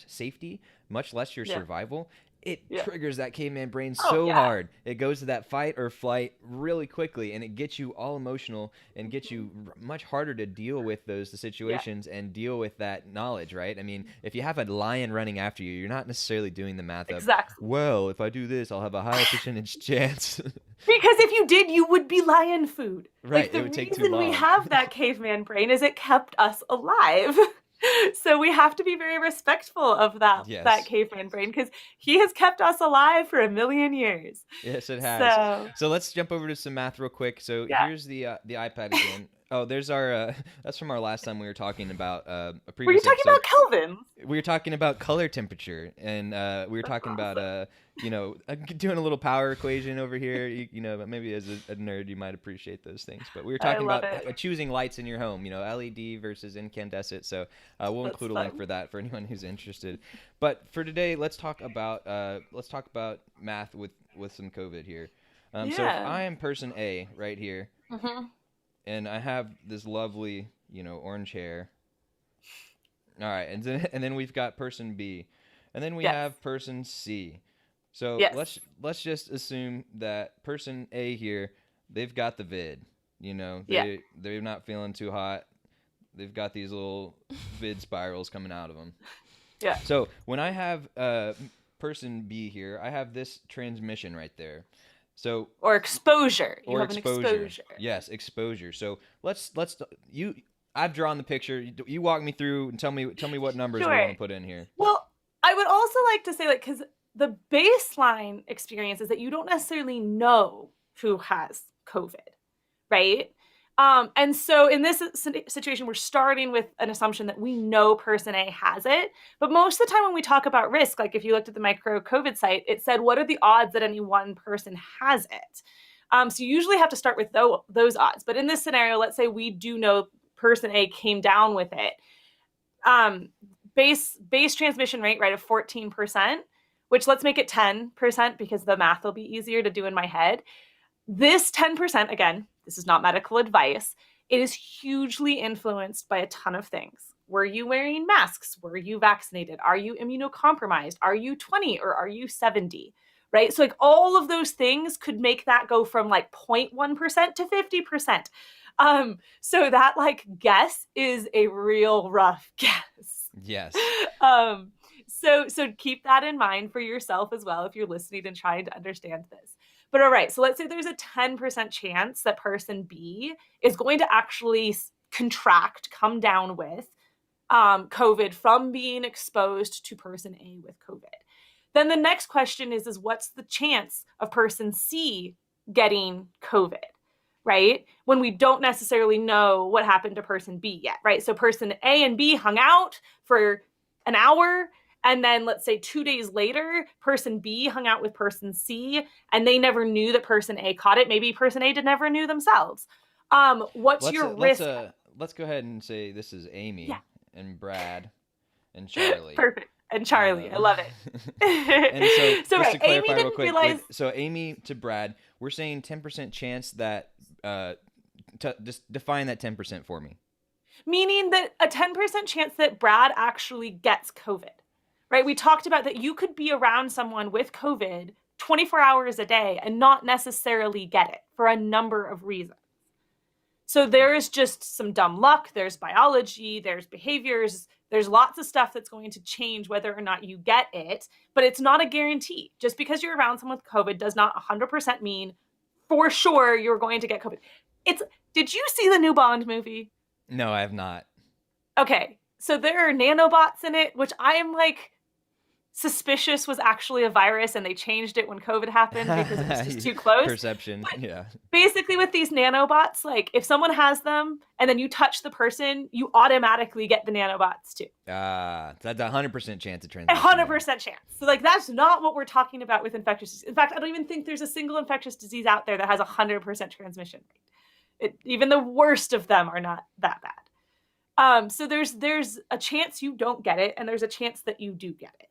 safety, much less your survival, it triggers that caveman brain so hard. It goes to that fight or flight really quickly, and it gets you all emotional and gets you much harder to deal with the situations and deal with that knowledge, right? I mean, if you have a lion running after you, you're not necessarily doing the math of, well, if I do this, I'll have a higher percentage chance. Because if you did, you would be lion food. Right, it would take too long. The reason we have that caveman brain is it kept us alive. So we have to be very respectful of that caveman brain, because he has kept us alive for 1,000,000 years. Yes, it has. So let's jump over to some math real quick. So here's the iPad again. Oh, there's our that's from our last time we were talking about a previous Were you talking episode. about Kelvin? We were talking about color temperature, and we were talking about doing a little power equation over here. Maybe as a nerd you might appreciate those things, but we were talking about choosing lights in your home, LED versus incandescent. So we'll include a link for that for anyone who's interested. But for today, let's talk about math with some COVID here. So if I am person A right here. Mm-hmm. And I have this lovely, orange hair. All right, and then we've got person B, and then we have person C. So let's just assume that person A here, they've got the vid. They're not feeling too hot. They've got these little vid spirals coming out of them. Yeah. So when I have person B here, I have this transmission right there. So or exposure. You have an exposure. Yes, exposure. So I've drawn the picture. You walk me through and tell me what numbers we want to put in here. Well, I would also like to say because the baseline experience is that you don't necessarily know who has COVID, right? And so in this situation, we're starting with an assumption that we know person A has it. But most of the time when we talk about risk, like if you looked at the micro COVID site, it said, what are the odds that any one person has it? So you usually have to start with those odds. But in this scenario, let's say we do know person A came down with it. Base transmission rate, right, of 14%, which let's make it 10% because the math will be easier to do in my head. This 10%, again, this is not medical advice, it is hugely influenced by a ton of things. Were you wearing masks? Were you vaccinated? Are you immunocompromised? Are you 20 or are you 70? Right? So like all of those things could make that go from like 0.1% to 50%. So that like guess is a real rough guess. Yes. So keep that in mind for yourself as well if you're listening and trying to understand this. But all right, so let's say there's a 10% chance that person B is going to actually come down with COVID from being exposed to person A with COVID. Then the next question is what's the chance of person C getting COVID, right? When we don't necessarily know what happened to person B yet, right? So person A and B hung out for an hour, and then let's say 2 days later, person B hung out with person C, and they never knew that person A caught it. Maybe person A never knew themselves. What's your risk? Let's go ahead and say this is Amy and Brad and Charlie. Perfect. And Charlie, I love it. And so just to clarify Amy real quick, realize... so Amy to Brad, we're saying 10% chance that, just define that 10% for me. Meaning that a 10% chance that Brad actually gets COVID, right? We talked about that you could be around someone with COVID 24 hours a day and not necessarily get it for a number of reasons. So there is just some dumb luck, there's biology, there's behaviors, there's lots of stuff that's going to change whether or not you get it, but it's not a guarantee. Just because you're around someone with COVID does not 100% mean for sure you're going to get COVID. Did you see the new Bond movie? No, I have not. Okay, so there are nanobots in it, which I am like suspicious was actually a virus, and they changed it when COVID happened because it was just too close. Perception, but yeah. Basically with these nanobots, like if someone has them and then you touch the person, you automatically get the nanobots too. That's a 100% chance of transmission. 100% chance. So like that's not what we're talking about with infectious disease. In fact, I don't even think there's a single infectious disease out there that has 100% transmission rate. Even the worst of them are not that bad. So there's a chance you don't get it, and there's a chance that you do get it.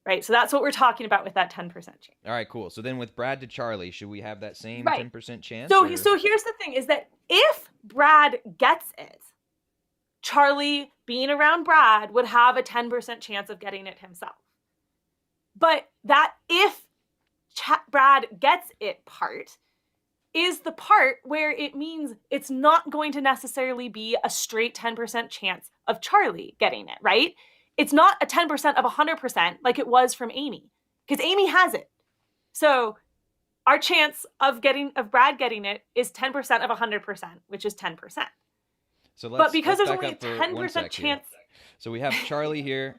Right, so that's what we're talking about with that 10% chance. All right, cool. So then with Brad to Charlie, should we have that same 10% chance? So here's the thing, is that if Brad gets it, Charlie, being around Brad, would have a 10% chance of getting it himself. But that if Brad gets it part is the part where it means it's not going to necessarily be a straight 10% chance of Charlie getting it, right? It's not a 10% of 100% like it was from Amy, because Amy has it. So our chance of Brad getting it is 10% of 100%, which is 10%. So but because there's only a 10% chance. Here. So we have Charlie here.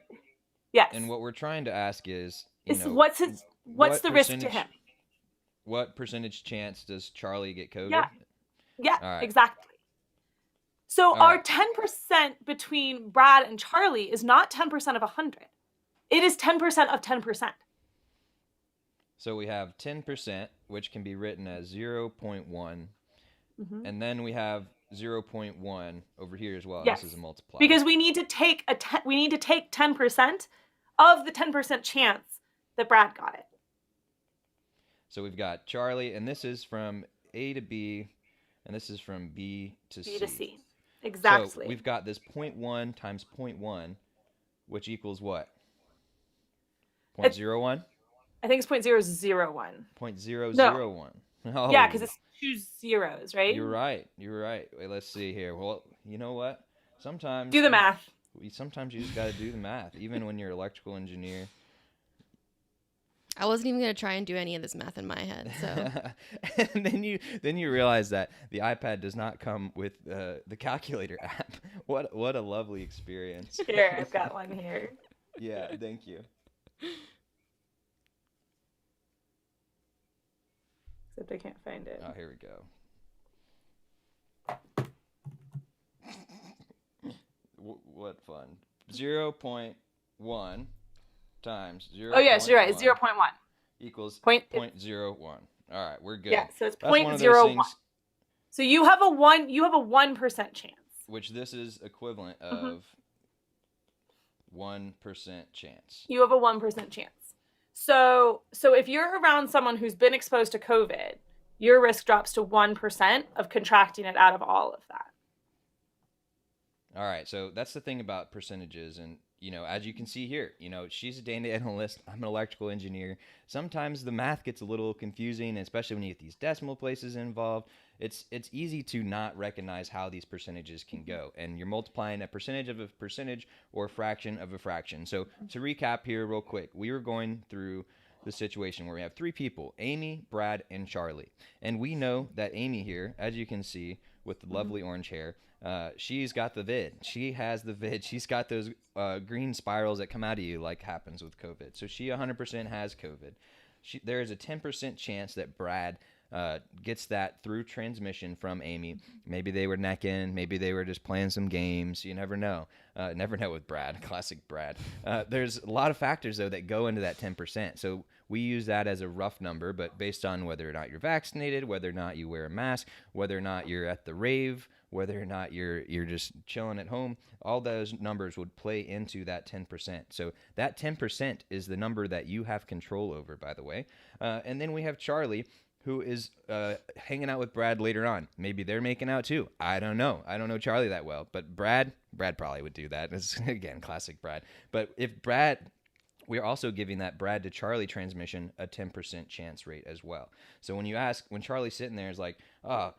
Yes. And what we're trying to ask is, what's the risk to him? What percentage chance does Charlie get COVID? Yeah, right. Exactly. So our 10% between Brad and Charlie is not 10% of 100. It is 10% of 10%. So we have 10%, which can be written as 0.1. Mm-hmm. And then we have 0.1 over here as well. Yes. This is a multiplier. Because we need to take 10% of the 10% chance that Brad got it. So we've got Charlie, and this is from A to B, and this is from B to C. B to C. Exactly. So we've got this 0.1 times 0.1, which equals what? 0.01? I think it's 0.001. 0.001. No. Oh. Yeah, because it's 2 zeros, right? You're right. Wait, let's see here. Well, you know what? Sometimes... Do the math. Sometimes you just got to do the math, even when you're an electrical engineer. I wasn't even going to try and do any of this math in my head. So, and then you realize that the iPad does not come with the calculator app. What a lovely experience. Here, I've got one here. Yeah, thank you. Except I can't find it. Oh, here we go. what fun? 0.1 times 0. Oh yes, you're right. It's 0.1 equals point 0.01. All right, we're good. Yeah, so it's That's one of those things. So you have a 1% chance. Which this is equivalent of 1% chance. You have a 1% chance. So if you're around someone who's been exposed to COVID, your risk drops to 1% of contracting it out of all of that. All right, so that's the thing about percentages. And, as you can see here, she's a data analyst. I'm an electrical engineer. Sometimes the math gets a little confusing, especially when you get these decimal places involved. It's easy to not recognize how these percentages can go. And you're multiplying a percentage of a percentage or a fraction of a fraction. So to recap here real quick, we were going through the situation where we have 3 people, Amy, Brad, and Charlie. And we know that Amy here, as you can see with the lovely orange hair, she's got the vid. She has the vid. She's got those green spirals that come out of you like happens with COVID. So she 100% has COVID. There is a 10% chance that Brad gets that through transmission from Amy. Maybe they were necking. Maybe they were just playing some games. You never know. Never know with Brad. Classic Brad. There's a lot of factors, though, that go into that 10%. So we use that as a rough number, but based on whether or not you're vaccinated, whether or not you wear a mask, whether or not you're at the rave, whether or not you're just chilling at home, all those numbers would play into that 10%. So that 10% is the number that you have control over, by the way. And then we have Charlie, who is hanging out with Brad later on. Maybe they're making out too. I don't know. I don't know Charlie that well. But Brad probably would do that. It's, again, classic Brad. But if Brad... We're also giving that Brad to Charlie transmission a 10% chance rate as well. So when Charlie's sitting there, it's like, oh,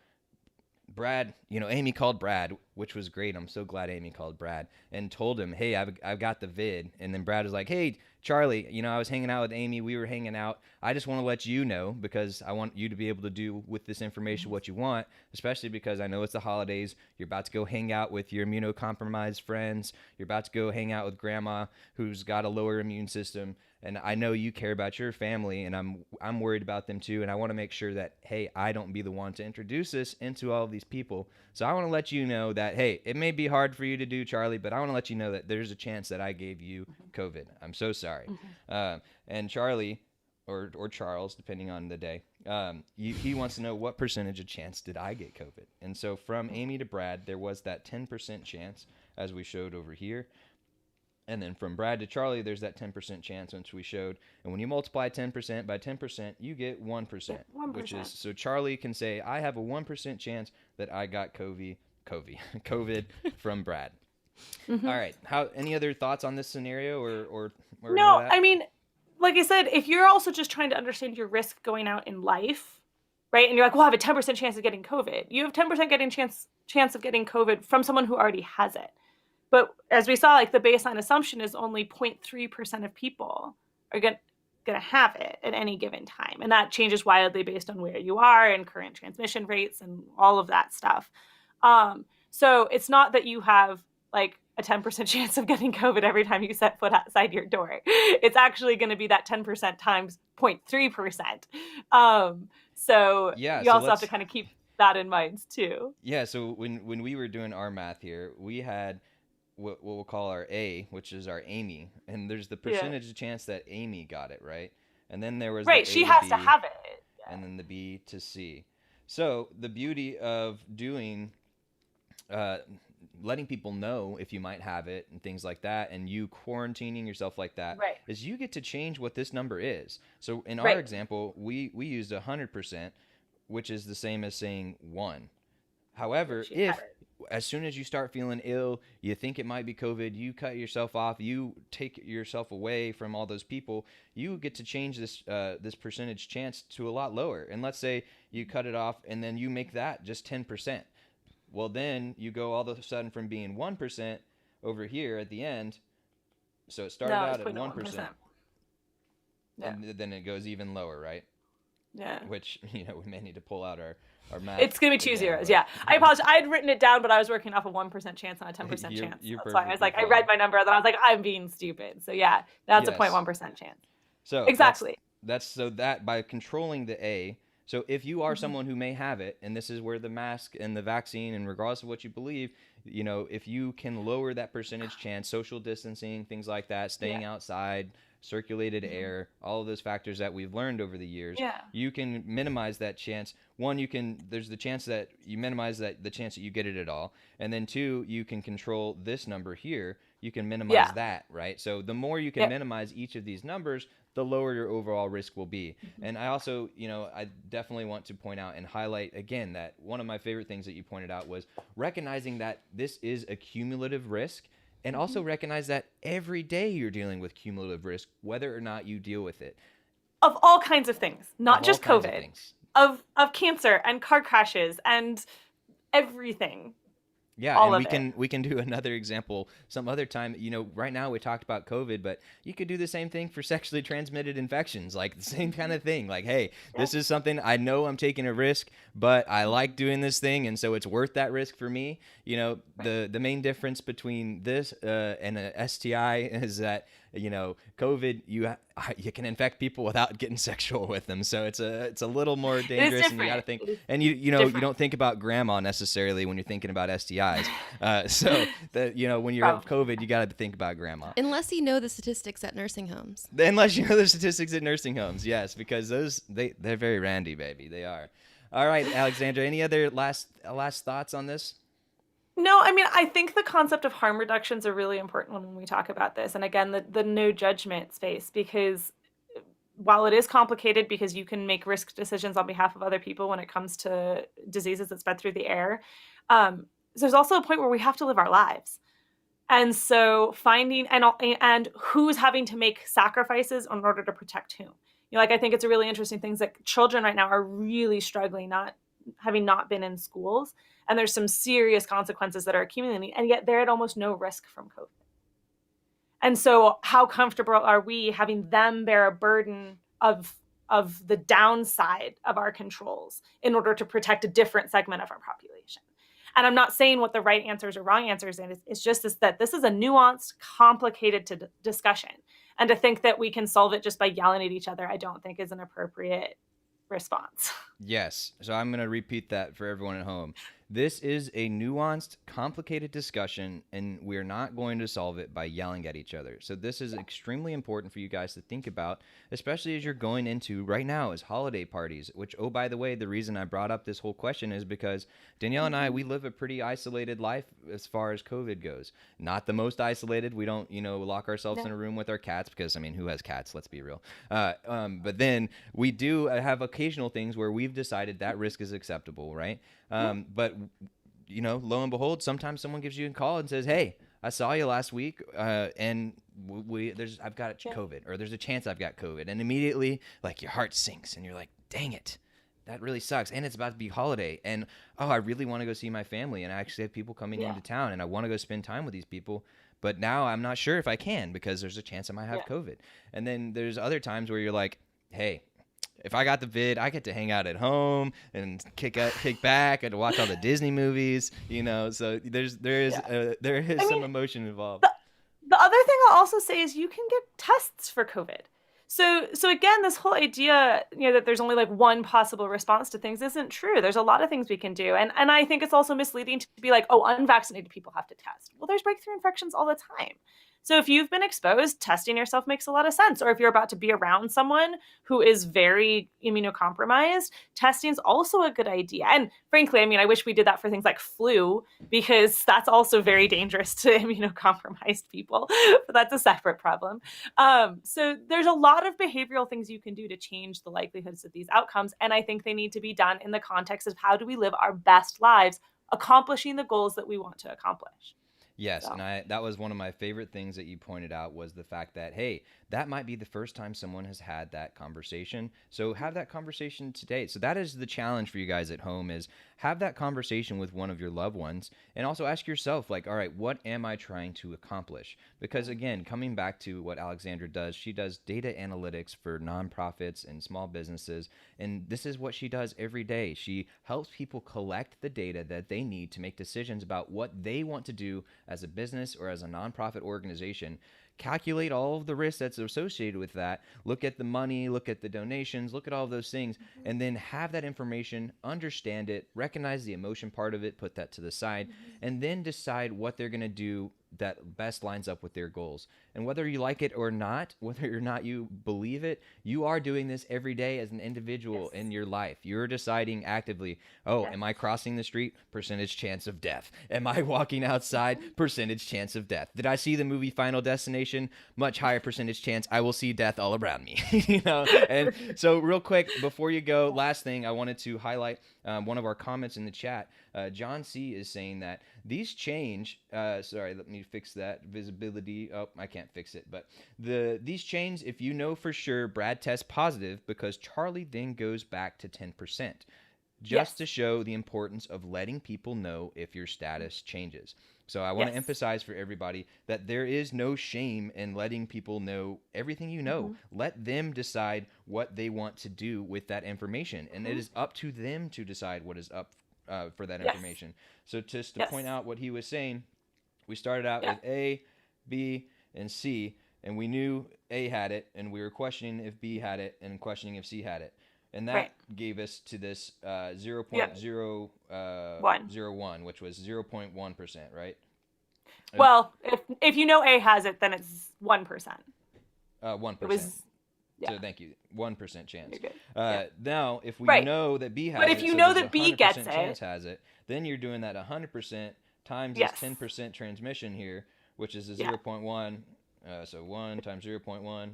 Brad, Amy called Brad, which was great. I'm so glad Amy called Brad and told him, hey, I've got the vid. And then Brad was like, hey, Charlie, I was hanging out with Amy. We were hanging out. I just want to let you know because I want you to be able to do with this information what you want, especially because I know it's the holidays. You're about to go hang out with your immunocompromised friends. You're about to go hang out with grandma who's got a lower immune system. And I know you care about your family, and I'm worried about them too. And I want to make sure that, hey, I don't be the one to introduce this into all of these people. So I want to let you know that, hey, it may be hard for you to do, Charlie, but I want to let you know that there's a chance that I gave you COVID. I'm so sorry. And Charlie, or Charles, depending on the day, he wants to know what percentage of chance did I get COVID. And so from Amy to Brad, there was that 10% chance, as we showed over here. And then from Brad to Charlie, there's that 10% chance, which we showed. And when you multiply 10% by 10%, you get 1%. 1%. Which is, so Charlie can say, I have a 1% chance that I got COVID from Brad. All right. Any other thoughts on this scenario or No, I mean, like I said, if you're also just trying to understand your risk going out in life, right? And you're like, well, I have a 10% chance of getting COVID. You have 10% chance of getting COVID from someone who already has it. But as we saw, like the baseline assumption is only 0.3% of people are going to have it at any given time. And that changes wildly based on where you are and current transmission rates and all of that stuff. So it's not that you have like a 10% chance of getting COVID every time you set foot outside your door. It's actually going to be that 10% times 0.3%. So you also have to kind of keep that in mind too. Yeah. So when we were doing our math here, we had what we'll call our A, which is our Amy, and there's the percentage chance that Amy got it, right? And then there was she has to have it, and then the B to C. So the beauty of doing, letting people know if you might have it and things like that, and you quarantining yourself like that, is you get to change what this number is. So in our example, we used 100%, which is the same as saying 1. However, as soon as you start feeling ill, you think it might be COVID, you cut yourself off, you take yourself away from all those people, you get to change this percentage chance to a lot lower. And let's say you cut it off and then you make that just 10%. Well, then you go all of a sudden from being 1% over here at the end. So it started out at 1%. Yeah. And then it goes even lower, right? Yeah. Which, we may need to pull out our math. It's going to be 2 zeros, yeah. I apologize. I had written it down, but I was working off a 1% chance on a 10% chance. That's why I was like, I read my number, and then I was like, I'm being stupid. So yeah, that's a 0.1% chance. So exactly. That's so that by controlling the A, So if you are someone who may have it, and this is where the mask and the vaccine, and regardless of what you believe, if you can lower that percentage chance, social distancing, things like that, staying outside, circulated air, all of those factors that we've learned over the years, you can minimize that chance. One, there's the chance that you minimize the chance that you get it at all. And then two, you can control this number here. You can minimize that, right? So the more you can minimize each of these numbers, the lower your overall risk will be. And I also, I definitely want to point out and highlight again that one of my favorite things that you pointed out was recognizing that this is a cumulative risk, and also recognize that every day you're dealing with cumulative risk, whether or not you deal with it. Of all kinds of things, not just COVID, of cancer and car crashes and everything. Yeah, and we can do another example some other time. Right now we talked about COVID, but you could do the same thing for sexually transmitted infections, like the same kind of thing. Like, hey, this is something I know I'm taking a risk, but I like doing this thing, and so it's worth that risk for me. The main difference between this and an STI is that COVID, you can infect people without getting sexual with them, so it's a little more dangerous, and you got to think. And you don't think about grandma necessarily when you're thinking about STIs. So that when you're at COVID, you got to think about grandma. Unless you know the statistics at nursing homes. Unless you know the statistics at nursing homes, yes, because they're very randy, baby. They are. All right, Alexandra. Any other last thoughts on this? No, I mean, I think the concept of harm reductions are really important when we talk about this. And again, the no judgment space, because while it is complicated because you can make risk decisions on behalf of other people when it comes to diseases that spread through the air, there's also a point where we have to live our lives. And so finding and who's having to make sacrifices in order to protect whom. I think it's a really interesting thing that children right now are really struggling, having not been in schools. And there's some serious consequences that are accumulating, and yet they're at almost no risk from COVID. And so how comfortable are we having them bear a burden of the downside of our controls in order to protect a different segment of our population? And I'm not saying what the right answers or wrong answers is. It's just that this is a nuanced, complicated discussion. And to think that we can solve it just by yelling at each other, I don't think is an appropriate response. Yes. So I'm going to repeat that for everyone at home. This is a nuanced, complicated discussion, and we're not going to solve it by yelling at each other. So this is extremely important for you guys to think about, especially as you're going into right now is holiday parties, which, oh, by the way, the reason I brought up this whole question is because Danielle and I, we live a pretty isolated life as far as COVID goes. Not the most isolated. We don't, lock ourselves in a room with our cats because, who has cats? Let's be real. But then we do have occasional things where we've decided that risk is acceptable, right? But lo and behold, sometimes someone gives you a call and says, "Hey, I saw you last week, and I've got COVID, or there's a chance I've got COVID," and immediately, like, your heart sinks, and you're like, "Dang it, that really sucks." And it's about to be holiday, and I really want to go see my family, and I actually have people coming into town, and I want to go spend time with these people. But now I'm not sure if I can because there's a chance I might have COVID. And then there's other times where you're like, "Hey, if I got the vid, I get to hang out at home and kick back and watch all the Disney movies, So there is some emotion involved. The other thing I'll also say is you can get tests for COVID. So again, this whole idea, that there's only like one possible response to things isn't true. There's a lot of things we can do. And I think it's also misleading to be like, oh, unvaccinated people have to test. Well, there's breakthrough infections all the time. So if you've been exposed, testing yourself makes a lot of sense. Or if you're about to be around someone who is very immunocompromised, testing is also a good idea. And frankly, I wish we did that for things like flu, because that's also very dangerous to immunocompromised people. But that's a separate problem. So there's a lot of behavioral things you can do to change the likelihoods of these outcomes. And I think they need to be done in the context of how do we live our best lives, accomplishing the goals that we want to accomplish. Yes, so. And that was one of my favorite things that you pointed out was the fact that, hey, that might be the first time someone has had that conversation. So have that conversation today. So that is the challenge for you guys at home is have that conversation with one of your loved ones and also ask yourself, like, all right, what am I trying to accomplish? Because again, coming back to what Alexandra does, she does data analytics for nonprofits and small businesses. And this is what she does every day. She helps people collect the data that they need to make decisions about what they want to do as a business or as a nonprofit organization. calculate all of the risk that's associated with that. Look at the money, look at the donations, look at all of those things, and then have that information, understand it, recognize the emotion part of it, put that to the side, and then decide what they're going to do that best lines up with their goals. And whether you like it or not, whether or not you believe it, you are doing this every day as an individual in your life. You're deciding actively, am I crossing the street? Percentage chance of death. Am I walking outside? Percentage chance of death. Did I see the movie Final Destination? Much higher percentage chance I will see death all around me. And so real quick, before you go, last thing I wanted to highlight one of our comments in the chat. John C. is saying that these change, sorry, let me fix that visibility. Oh, I can't fix it. But these change if you know for sure Brad tests positive, because Charlie then goes back to 10%. Just to show the importance of letting people know if your status changes. So I want to emphasize for everybody that there is no shame in letting people know everything you know. Let them decide what they want to do with that information. And it is up to them to decide what is up for that information. So just to point out what he was saying, we started out with A, B, and C, and we knew A had it, and we were questioning if B had it and questioning if C had it. And that gave us to this 0.001, which was 0.1%, right? Well, if you know A has it, then it's 1%. 1%. So thank you. 1% chance. You're good. Now, if we know that B has it, but if you know that B gets it, chance has it, then you're doing that 100% times this 10% transmission here, which is a 0.1. So 1 times 0.1.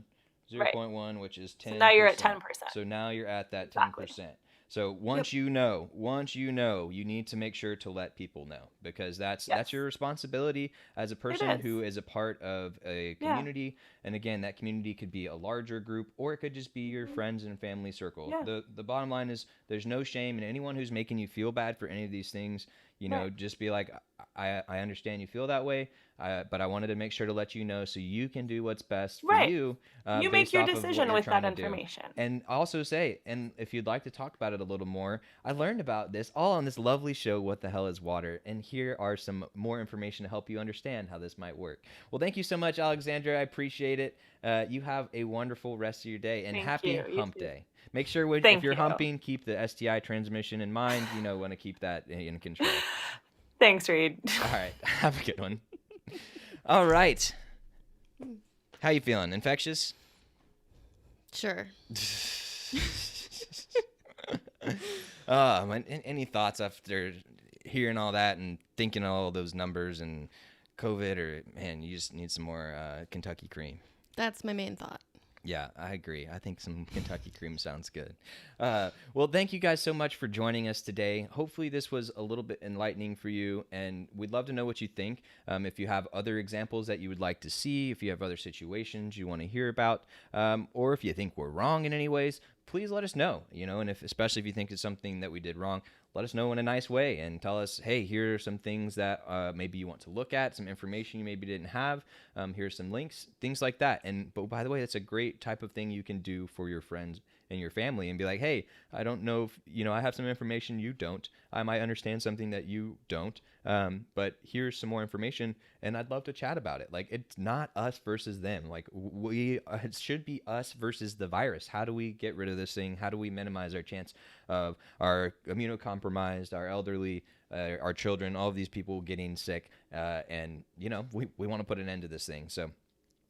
0.1, which is 10%. So now you're at 10%. So now you're at that 10%. So once you know, you need to make sure to let people know, because that's your responsibility as a person who is a part of a community. And again, that community could be a larger group, or it could just be your friends and family circle. The bottom line is there's no shame in anyone who's making you feel bad for any of these things. Just be like, I understand you feel that way, but I wanted to make sure to let you know so you can do what's best for you. You make your decision with that information. And also say, and if you'd like to talk about it a little more, I learned about this all on this lovely show, What the Hell is Water? And here are some more information to help you understand how this might work. Well, thank you so much, Alexandra. I appreciate it. You have a wonderful rest of your day, and happy Hump Day. Make sure if you're humping, keep the STI transmission in mind. Want to keep that in control. Thanks, Reed. All right. Have a good one. All right. How you feeling? Infectious? Sure. Any thoughts after hearing all that and thinking all those numbers and COVID, or man, you just need some more Kentucky cream? That's my main thought. Yeah, I agree. I think some Kentucky cream sounds good. Well, thank you guys so much for joining us today. Hopefully this was a little bit enlightening for you, and we'd love to know what you think. If you have other examples that you would like to see, if you have other situations you want to hear about, or if you think we're wrong in any ways, please let us know. And especially if you think it's something that we did wrong, let us know in a nice way and tell us, hey, here are some things that maybe you want to look at, some information you maybe didn't have. Here's some links, things like that. But by the way, that's a great type of thing you can do for your friends and your family, and be like, hey, I don't know if, I have some information you don't. I might understand something that you don't, but here's some more information, and I'd love to chat about it. Like, it's not us versus them. Like, it should be us versus the virus. How do we get rid of this thing? How do we minimize our chance of our immunocompromised, our elderly, our children, all of these people getting sick? And we want to put an end to this thing. So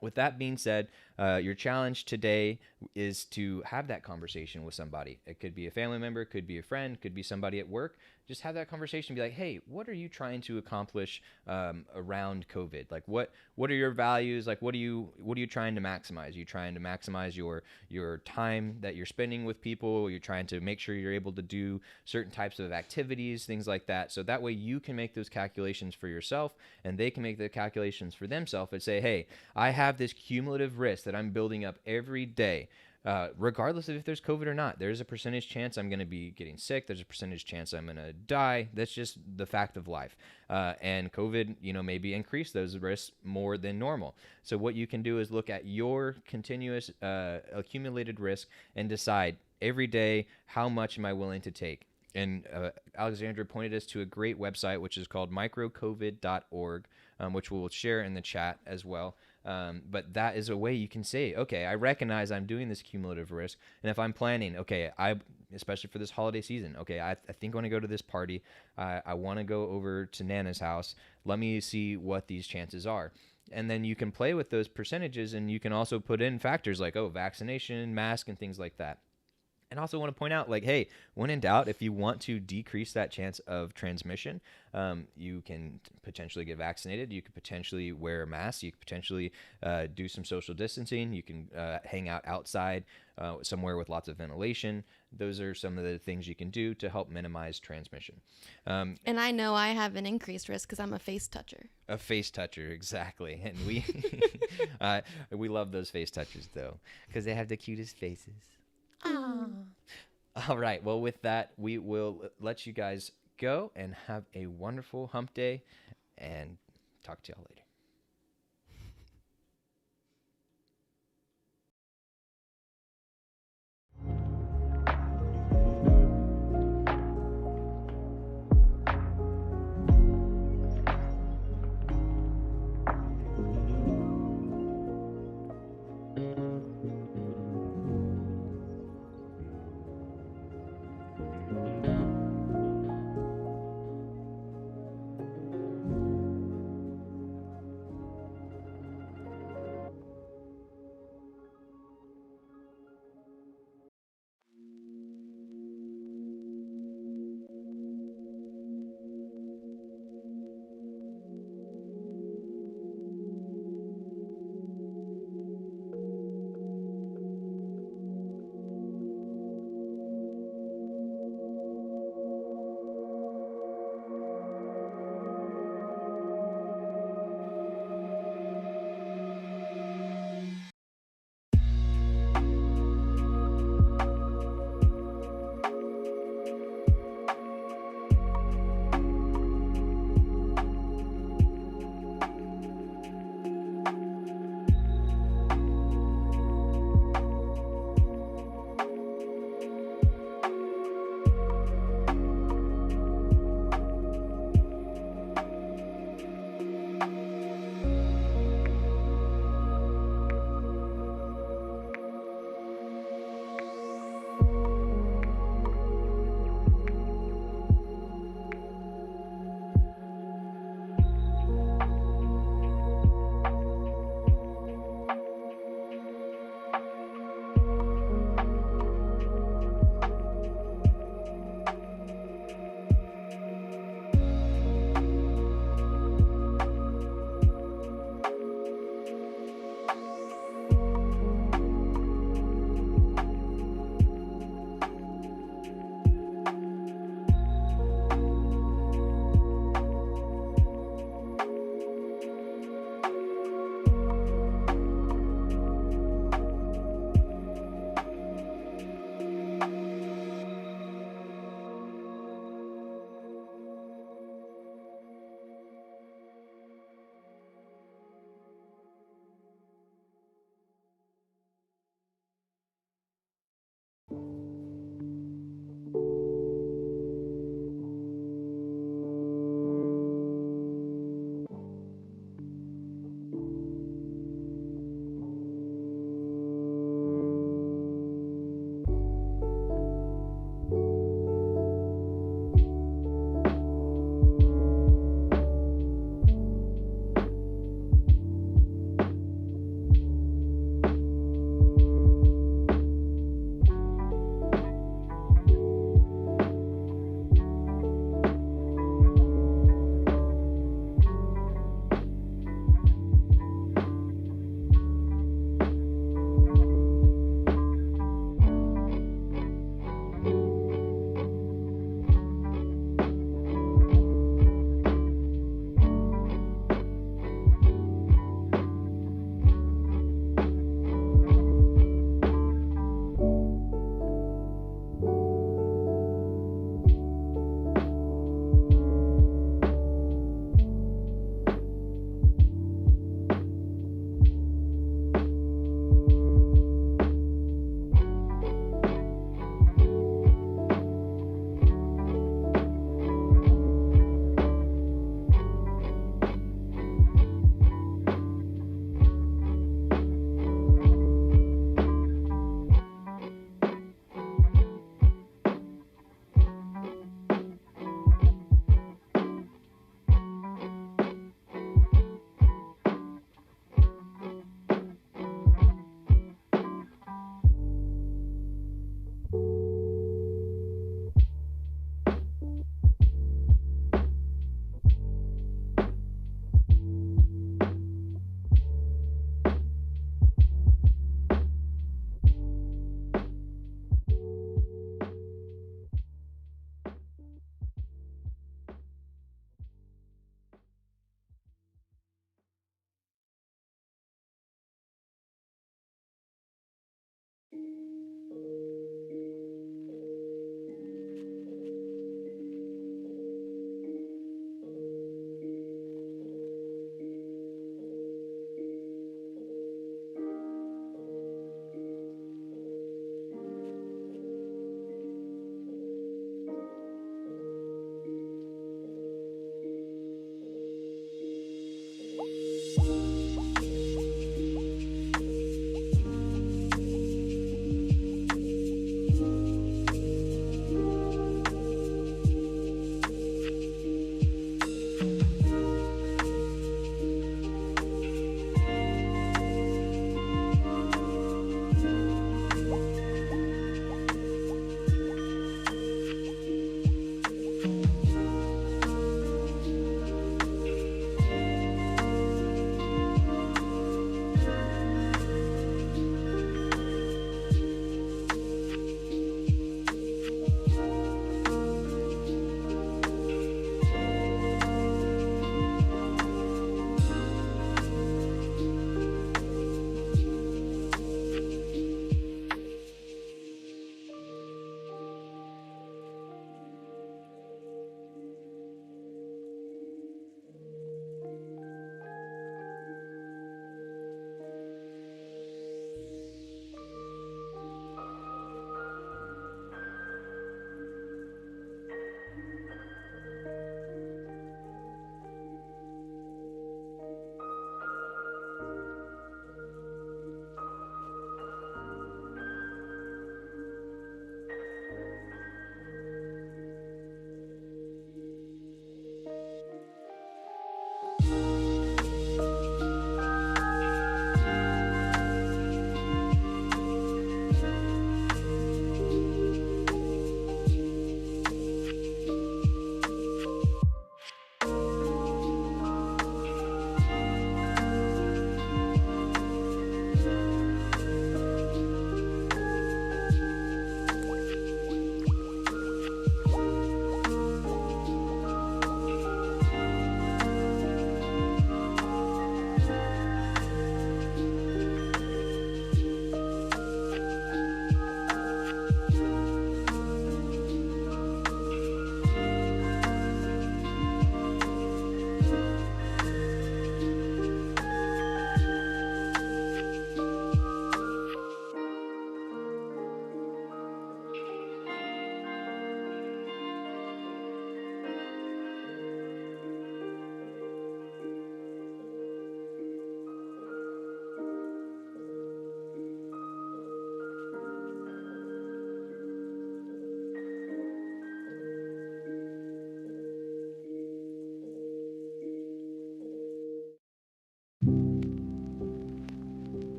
with that being said, your challenge today is to have that conversation with somebody. It could be a family member, it could be a friend, could be somebody at work. Just have that conversation. Be like, hey, what are you trying to accomplish around COVID? Like, what are your values? Like, what are you trying to maximize? Are you trying to maximize your time that you're spending with people? You're trying to make sure you're able to do certain types of activities, things like that. So that way you can make those calculations for yourself, and they can make the calculations for themselves and say, hey, I have this cumulative risk that I'm building up every day. Regardless of if there's COVID or not, there's a percentage chance I'm going to be getting sick. There's a percentage chance I'm going to die. That's just the fact of life. And COVID, maybe increase those risks more than normal. So what you can do is look at your continuous accumulated risk and decide every day, how much am I willing to take? And Alexandra pointed us to a great website, which is called microcovid.org, which we'll share in the chat as well. But that is a way you can say, okay, I recognize I'm doing this cumulative risk. And if I'm planning, okay, especially for this holiday season, okay, I think I want to go to this party. I want to go over to Nana's house. Let me see what these chances are. And then you can play with those percentages, and you can also put in factors like, vaccination, mask, and things like that. And also want to point out, like, hey, when in doubt, if you want to decrease that chance of transmission, you can potentially get vaccinated. You could potentially wear a mask. You could potentially do some social distancing. You can hang out outside somewhere with lots of ventilation. Those are some of the things you can do to help minimize transmission. And I know I have an increased risk because I'm a face toucher. A face toucher, exactly. And we love those face touchers, though, because they have the cutest faces. All right. Well, with that, we will let you guys go and have a wonderful hump day, and talk to y'all later.